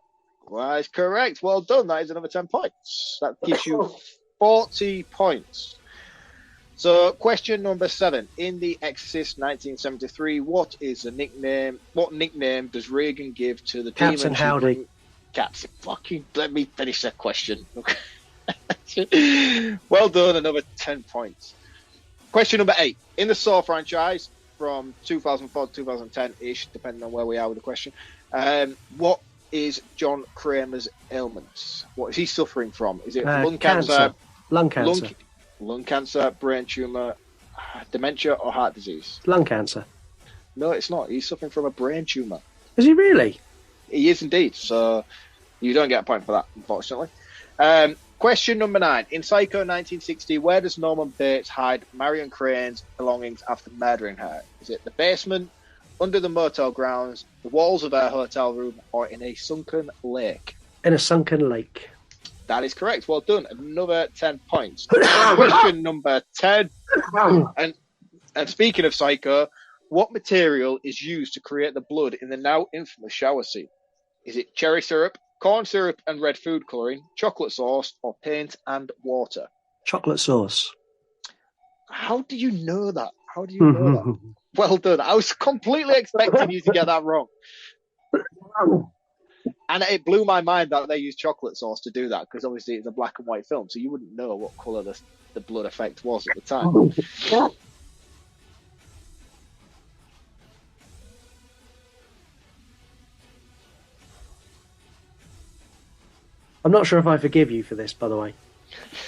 Well, that's correct. Well done. That is another 10 points. That gives you 40 points. So, question number 7. In The Exorcist 1973, what nickname does Reagan give to the Captain demon? Howdy. Captain. Fucking, let me finish that question. Well done, another 10 points. Question number 8. In the Saw franchise from 2004 to 2010-ish, depending on where we are with the question, what is John Kramer's ailments? What is he suffering from? Is it lung cancer? Lung cancer. Lung cancer, brain tumor, dementia, or heart disease? Lung cancer. No, it's not. He's suffering from a brain tumor. Is he really? He is indeed. So you don't get a point for that, unfortunately. Question number 9. In Psycho 1960, where does Norman Bates hide Marion Crane's belongings after murdering her? Is it the basement, under the motel grounds, the walls of her hotel room, or in a sunken lake? In a sunken lake. That is correct. Well done. Another 10 points. Question number 10. And speaking of Psycho, what material is used to create the blood in the now infamous shower scene? Is it cherry syrup, corn syrup and red food colouring, chocolate sauce, or paint and water? Chocolate sauce. How do you know that? How do you know that? Well done. I was completely expecting you to get that wrong. And it blew my mind that they used chocolate sauce to do that, because obviously it's a black and white film, so you wouldn't know what colour the blood effect was at the time. I'm not sure if I forgive you for this, by the way.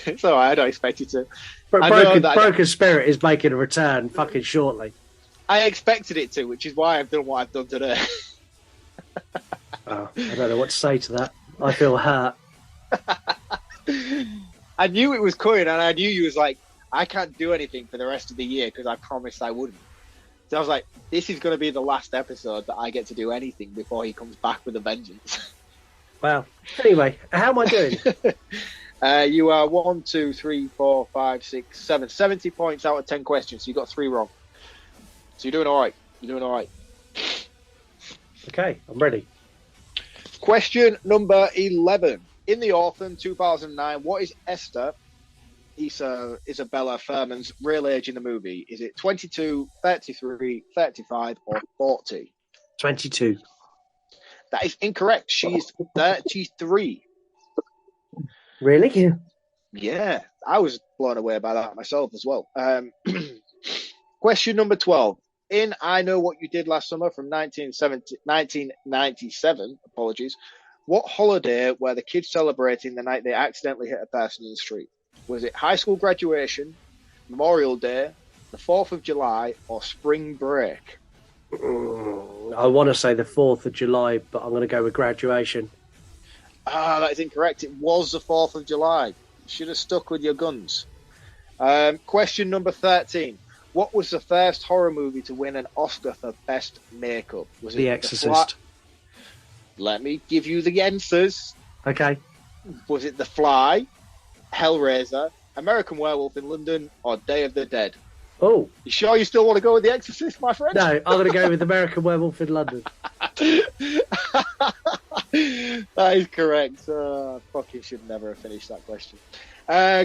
It's all right. I don't expect you to. Broken Spirit is making a return fucking shortly. I expected it to, which is why I've done what I've done today. Oh, I don't know what to say to that. I feel hurt. I knew it was coming, and I knew you was like, I can't do anything for the rest of the year because I promised I wouldn't. So I was like, this is going to be the last episode that I get to do anything before he comes back with a vengeance. Well, anyway, how am I doing? You are 1, 2, 3, 4, 5, 6, 7. 70 points out of 10 questions. So you got 3 wrong. So you're doing all right. You're doing all right. Okay, I'm ready. Question number 11. In The Orphan 2009, what is Esther Isabella Furman's real age in the movie? Is it 22, 33, 35, or 40? 22. That is incorrect. She's 33. Really? Yeah, I was blown away by that myself as well. Question number 12. In I Know What You Did Last Summer from 1997, what holiday were the kids celebrating the night they accidentally hit a person in the street? Was it high school graduation, Memorial Day, the 4th of July, or spring break? I want to say the 4th of July, but I'm going to go with graduation. That is incorrect. It was the 4th of July. You should have stuck with your guns. Question number 13. What was the first horror movie to win an Oscar for Best Makeup? Was it The Exorcist? Let me give you the answers. Okay. Was it The Fly, Hellraiser, American Werewolf in London, or Day of the Dead? Oh. You sure you still want to go with The Exorcist, my friend? No, I'm going to go with American Werewolf in London. That is correct. I fucking should never have finished that question.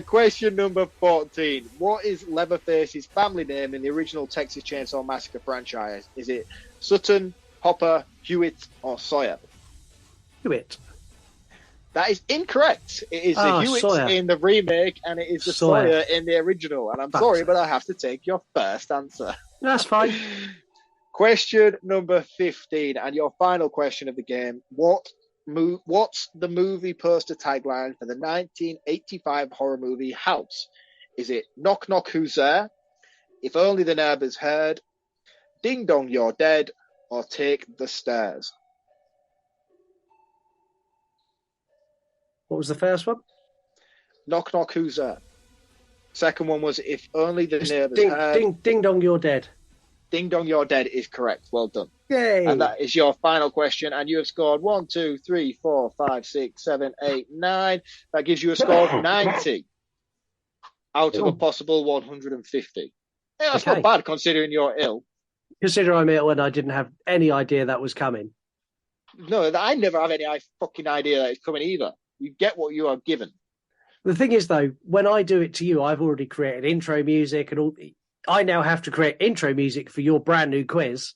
Question number 14. What is Leatherface's family name in the original Texas Chainsaw Massacre franchise? Is it Sutton, Hopper, Hewitt, or Sawyer? Hewitt. That is incorrect. It is the Hewitt Sawyer. in the remake, and it is the Sawyer in the original. And I'm sorry, but I have to take your first answer. That's fine. Question number 15, and your final question of the game. What's the movie poster tagline for the 1985 horror movie House? Is it Knock Knock Who's There, If Only the Neighbors Heard, Ding Dong You're Dead, or Take the Stairs? What was the first one? Knock Knock Who's There. Second one was If Only the Neighbors Heard. Ding Dong You're Dead. Ding Dong You're Dead is correct. Well done. Yay. And that is your final question. And you have scored 1, 2, 3, 4, 5, 6, 7, 8, 9. That gives you a score of 90 out of a possible 150. Yeah, that's not bad considering you're ill. Consider I'm ill and I didn't have any idea that was coming. No, I never have any fucking idea that it's coming either. You get what you are given. The thing is, though, when I do it to you, I've already created intro music and all. I now have to create intro music for your brand new quiz.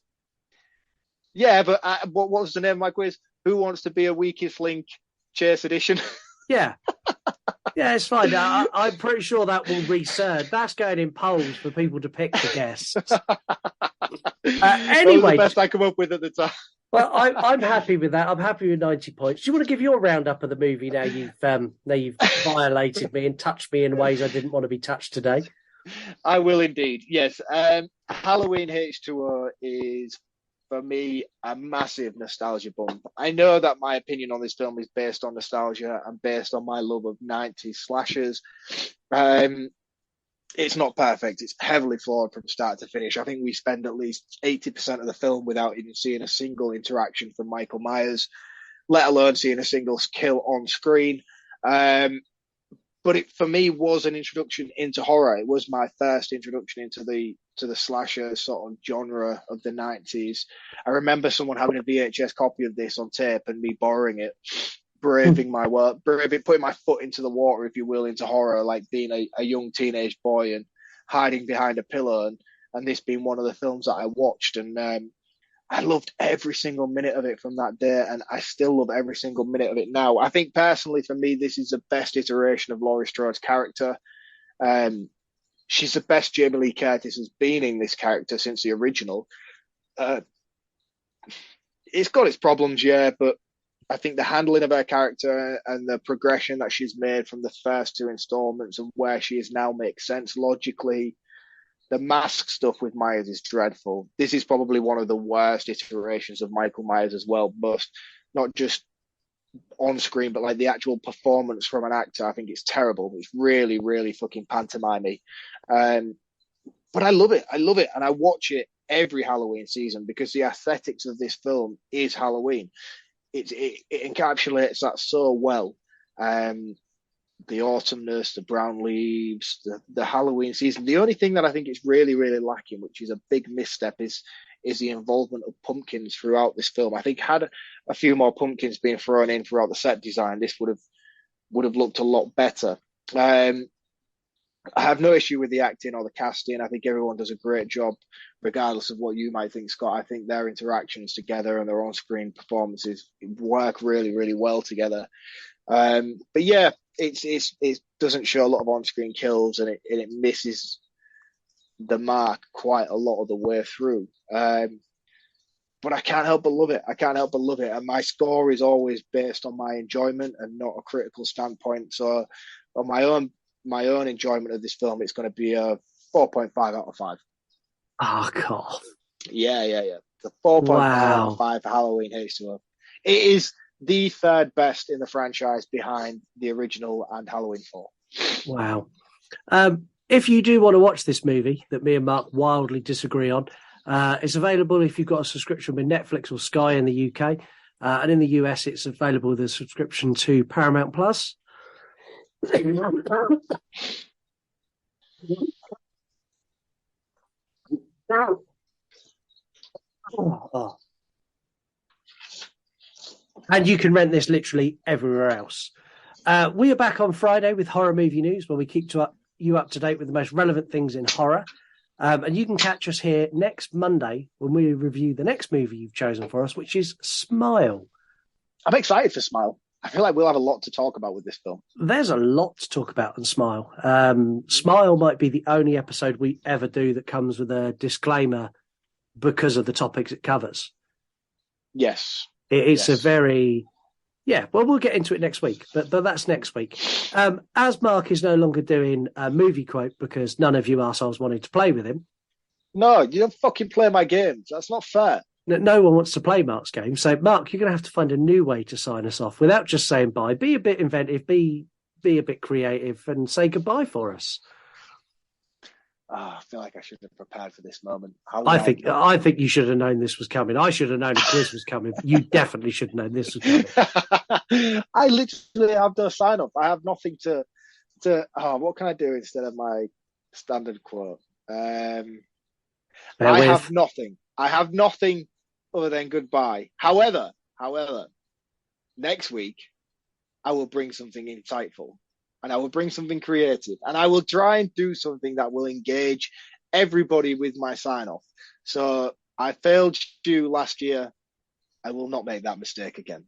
Yeah, but what was the name of my quiz? Who wants to be a weakest link Chase edition? Yeah. Yeah, it's fine. I'm pretty sure that will resurge. That's going in polls for people to pick the guests. That was Anyway, the best I come up with at the time. well, I'm happy with that. I'm happy with 90 points. Do you want to give your roundup of the movie now you've violated me and touched me in ways I didn't want to be touched today? I will indeed. Yes. Halloween H20 is, for me, a massive nostalgia bump. I know that my opinion on this film is based on nostalgia and based on my love of 90s slashers. It's not perfect. It's heavily flawed from start to finish. I think we spend at least 80% of the film without even seeing a single interaction from Michael Myers, let alone seeing a single kill on screen. But it, for me, was an introduction into horror. It was my first introduction into the slasher sort of genre of the 90s. I remember someone having a VHS copy of this on tape and me borrowing it, putting my foot into the water, if you will, into horror, like being a young teenage boy and hiding behind a pillow, and this being one of the films that I watched, and I loved every single minute of it from that day, and I still love every single minute of it now. I think personally, for me, this is the best iteration of Laurie Strode's character. She's the best Jamie Lee Curtis has been in this character since the original. It's got its problems, yeah, but I think the handling of her character and the progression that she's made from the first two installments and where she is now makes sense logically. The mask stuff with Myers is dreadful. This is probably one of the worst iterations of Michael Myers as well, most not just on screen, but like the actual performance from an actor. I think it's terrible. It's really, really fucking pantomime-y. But I love it. I love it. And I watch it every Halloween season because the aesthetics of this film is Halloween. It encapsulates that so well. The autumnness, the brown leaves, the Halloween season. The only thing that I think is really, really lacking, which is a big misstep, is the involvement of pumpkins throughout this film. I think had a few more pumpkins being thrown in throughout the set design, this would have looked a lot better. I have no issue with the acting or the casting. I think everyone does a great job, regardless of what you might think, Scott. I think their interactions together and their on-screen performances work really, really well together. But yeah, it doesn't show a lot of on-screen kills, and it misses the mark quite a lot of the way through. But I can't help but love it. And my score is always based on my enjoyment and not a critical standpoint. So on my own enjoyment of this film, it's going to be a 4.5 out of 5. Oh, God. Yeah. It's a 4.5 out of 5 for Halloween H2O. It is the third best in the franchise behind the original and Halloween 4. Wow. If you do want to watch this movie that me and Mark wildly disagree on, it's available if you've got a subscription with Netflix or Sky in the UK. And in the US, it's available with a subscription to Paramount Plus. Oh. And you can rent this literally everywhere else. We are back on Friday with horror movie news, where we keep you up to date with the most relevant things in horror. And you can catch us here next Monday when we review the next movie you've chosen for us, which is Smile. I'm excited for Smile. I feel like we'll have a lot to talk about with this film. There's a lot to talk about in Smile. Smile might be the only episode we ever do that comes with a disclaimer because of the topics it covers. Yes. It's a very... Yeah, well, we'll get into it next week, but that's next week. As Mark is no longer doing a movie quote because none of you arseholes wanted to play with him. No, you don't fucking play my games. That's not fair. No one wants to play Mark's game. So, Mark, you're going to have to find a new way to sign us off without just saying bye. Be a bit inventive, be a bit creative, and say goodbye for us. Oh, I feel like I should have prepared for this moment. I think you should have known this was coming. I should have known a quiz was coming. You definitely should have known this was coming. I literally have no sign off. I have nothing to. What can I do instead of my standard quote? I have nothing. I have nothing other than goodbye. However, next week I will bring something insightful. and I will bring something creative, and I will try and do something that will engage everybody with my sign-off. So I failed you last year. I will not make that mistake again.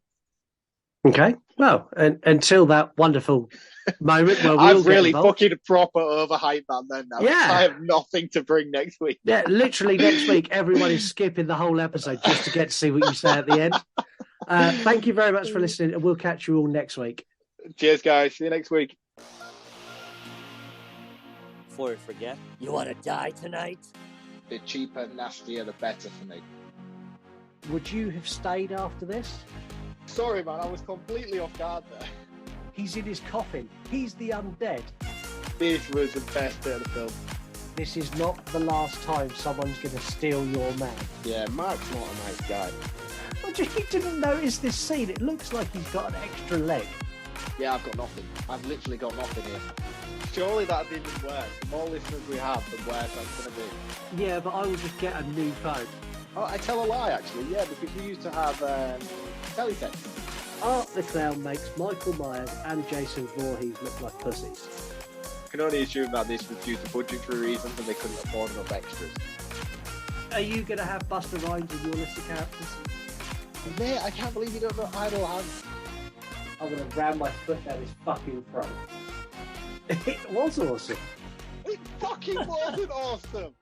Okay. Well, and until that wonderful moment where I'm we'll really get involved. fucking proper overhyped man then now. Yeah. I have nothing to bring next week. Yeah, literally next week, everyone is skipping the whole episode just to get to see what you say at the end. Thank you very much for listening, and we'll catch you all next week. Cheers, guys. See you next week. Before I forget, You want to die tonight? The cheaper, nastier, the better for me. Would you have stayed after this? Sorry, man. I was completely off guard there. He's in his coffin. He's the undead. This was the best bit of the film. This is not the last time someone's going to steal your man. Yeah, Mark's not a nice guy. You didn't notice this scene. It looks like he's got an extra leg. Yeah, I've got nothing. I've literally got nothing here. Surely that'd be even worse. The more listeners we have, the worse that's going to be. Yeah, but I will just get a new phone. Oh, I tell a lie, actually. Yeah, because we used to have teletext. Art the Clown makes Michael Myers and Jason Voorhees look like pussies. I can only assume that this was due to budgetary reasons and they couldn't afford enough extras. Are you going to have Buster Rhymes in your list of characters? Mate, I can't believe you don't know Idle Hands. I'm going to ram my foot down his fucking throat. It was awesome. It fucking wasn't awesome.